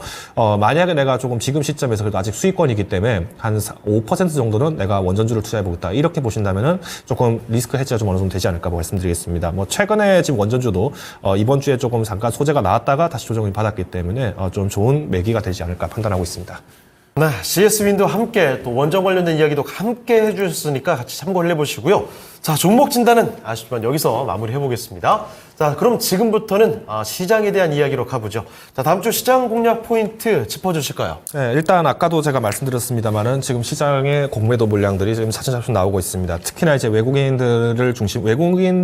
만약에 내가 조금 지금 시점에서 그래도 아직 수익권이기 때문에 한 5% 정도는 내가 원전주를 투자해 보겠다. 이렇게 보신다면은 조금 리스크 해지가 좀 어느 정도 되지 않을까 말씀드리겠습니다. 최근에 지금 원전주도 이번 주에 조금 잠깐 소재가 나왔다가 다시 조정을 받았기 때문에 좀 좋은 매기가 되지 않을까 판단하고 있습니다. 네, CS 윈드와 함께 또 원전 관련된 이야기도 함께 해주셨으니까 같이 참고를 해보시고요. 자, 종목 진단은 아쉽지만 여기서 마무리 해보겠습니다. 자, 그럼 지금부터는 시장에 대한 이야기로 가보죠. 자, 다음 주 시장 공략 포인트 짚어주실까요? 네, 일단 아까도 제가 말씀드렸습니다만은 지금 시장의 공매도 물량들이 지금 차츰차츰 나오고 있습니다. 특히나 이제 외국인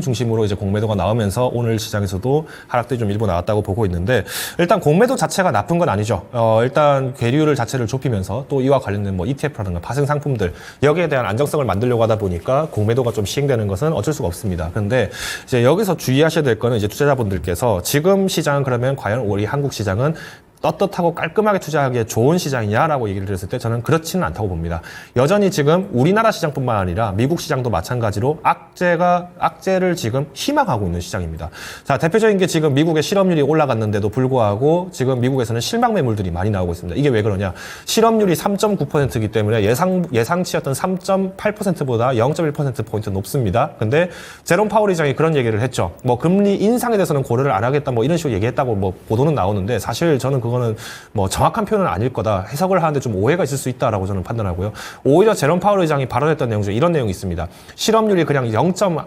중심으로 이제 공매도가 나오면서 오늘 시장에서도 하락들이 좀 일부 나왔다고 보고 있는데 일단 공매도 자체가 나쁜 건 아니죠. 일단 괴리율 자체를 좁히면서 또 이와 관련된 뭐 ETF라든가 파생 상품들 여기에 대한 안정성을 만들려고 하다 보니까 공매도가 좀 시행되는 것은 어쩔 수가 없습니다. 그런데 이제 여기서 주의하셔야 될 거는 이제 투자자분들께서 지금 시장은 그러면 과연 우리 한국 시장은 떳떳하고 깔끔하게 투자하기에 좋은 시장이냐라고 얘기를 드렸을 때 저는 그렇지는 않다고 봅니다. 여전히 지금 우리나라 시장뿐만 아니라 미국 시장도 마찬가지로 악재를 지금 희망하고 있는 시장입니다. 자, 대표적인 게 지금 미국의 실업률이 올라갔는데도 불구하고 지금 미국에서는 실망 매물들이 많이 나오고 있습니다. 이게 왜 그러냐? 실업률이 3.9%이기 때문에 예상치였던 3.8%보다 0.1%포인트 높습니다. 근데 제롬 파월 의장이 그런 얘기를 했죠. 뭐 금리 인상에 대해서는 고려를 안 하겠다 뭐 이런 식으로 얘기했다고 뭐 보도는 나오는데 사실 저는 그거는 뭐 정확한 표현은 아닐 거다. 해석을 하는데 좀 오해가 있을 수 있다라고 저는 판단하고요. 오히려 제롬 파월 의장이 발언했던 내용 중에 이런 내용이 있습니다. 실업률이 그냥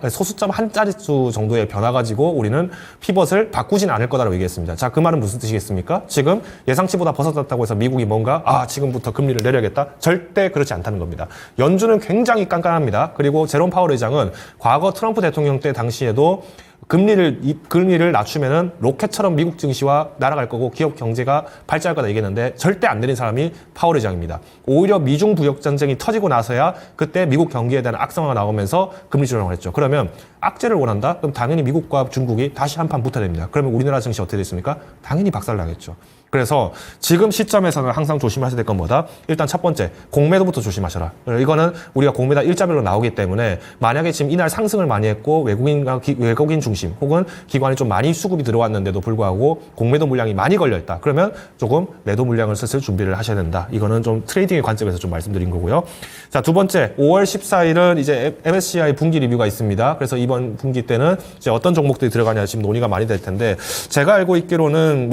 소수점 한 자릿수 정도의 변화 가지고 우리는 피벗을 바꾸진 않을 거다라고 얘기했습니다. 자, 그 말은 무슨 뜻이겠습니까? 지금 예상치보다 벗어났다고 해서 미국이 뭔가 지금부터 금리를 내려야겠다? 절대 그렇지 않다는 겁니다. 연준은 굉장히 깐깐합니다. 그리고 제롬 파월 의장은 과거 트럼프 대통령 때 당시에도 금리를 낮추면은 로켓처럼 미국 증시와 날아갈 거고 기업 경제가 발전할 거다 얘기했는데 절대 안 내린 사람이 파월 의장입니다. 오히려 미중 부역 전쟁이 터지고 나서야 그때 미국 경기에 대한 악성화가 나오면서 금리 조정을 했죠. 그러면 악재를 원한다? 그럼 당연히 미국과 중국이 다시 한판 붙어야 됩니다. 그러면 우리나라 증시 어떻게 됐습니까? 당연히 박살나겠죠. 그래서 지금 시점에서는 항상 조심하셔야 될 건 뭐다? 일단 첫 번째, 공매도부터 조심하셔라. 이거는 우리가 공매도 일자별로 나오기 때문에 만약에 지금 이날 상승을 많이 했고 외국인 중심 혹은 기관이 좀 많이 수급이 들어왔는데도 불구하고 공매도 물량이 많이 걸려있다. 그러면 조금 매도 물량을 슬슬 준비를 하셔야 된다. 이거는 좀 트레이딩의 관점에서 좀 말씀드린 거고요. 자, 두 번째, 5월 14일은 이제 MSCI 분기 리뷰가 있습니다. 그래서 이번 분기 때는 이제 어떤 종목들이 들어가냐 지금 논의가 많이 될 텐데 제가 알고 있기로는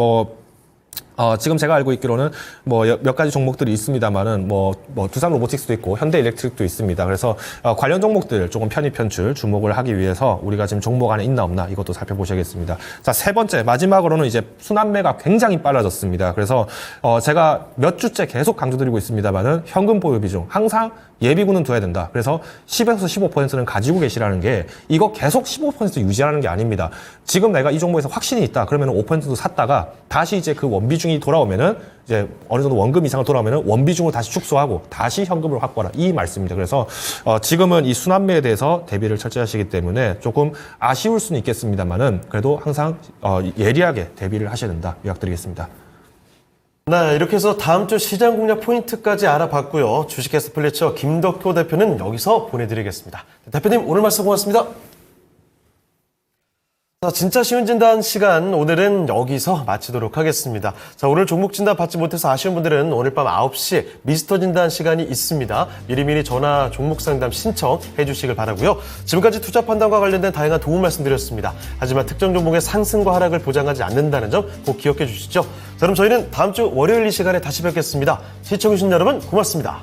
지금 제가 알고 있기로는 몇 가지 종목들이 있습니다만은 두산 로보틱스도 있고 현대 일렉트릭도 있습니다. 그래서 관련 종목들 조금 편입 편출 주목을 하기 위해서 우리가 지금 종목 안에 있나 없나 이것도 살펴보셔야겠습니다. 자, 세 번째 마지막으로는 이제 순환매가 굉장히 빨라졌습니다. 그래서 제가 몇 주째 계속 강조드리고 있습니다만은 현금 보유 비중 항상 예비군은 둬야 된다. 그래서 10에서 15%는 가지고 계시라는 게 이거 계속 15% 유지하는 게 아닙니다. 지금 내가 이 종목에서 확신이 있다. 그러면 5%도 샀다가 다시 이제 그 원비중이 돌아오면은 이제 어느 정도 원금 이상을 돌아오면은 원비중을 다시 축소하고 다시 현금을 확보하라. 이 말씀입니다. 그래서 지금은 이 순환매에 대해서 대비를 철저히 하시기 때문에 조금 아쉬울 수는 있겠습니다만은 그래도 항상 예리하게 대비를 하셔야 된다. 요약드리겠습니다. 네, 이렇게 해서 다음 주 시장 공략 포인트까지 알아봤고요. 주식캐스터 플래처 김덕효 대표는 여기서 보내드리겠습니다. 대표님, 오늘 말씀 고맙습니다. 자, 진짜 쉬운 진단 시간 오늘은 여기서 마치도록 하겠습니다. 자, 오늘 종목 진단 받지 못해서 아쉬운 분들은 오늘 밤 9시에 미스터 진단 시간이 있습니다. 미리미리 전화 종목 상담 신청해 주시길 바라고요. 지금까지 투자 판단과 관련된 다양한 도움 말씀드렸습니다. 하지만 특정 종목의 상승과 하락을 보장하지 않는다는 점 꼭 기억해 주시죠. 자, 그럼 저희는 다음 주 월요일 이 시간에 다시 뵙겠습니다. 시청해주신 여러분 고맙습니다.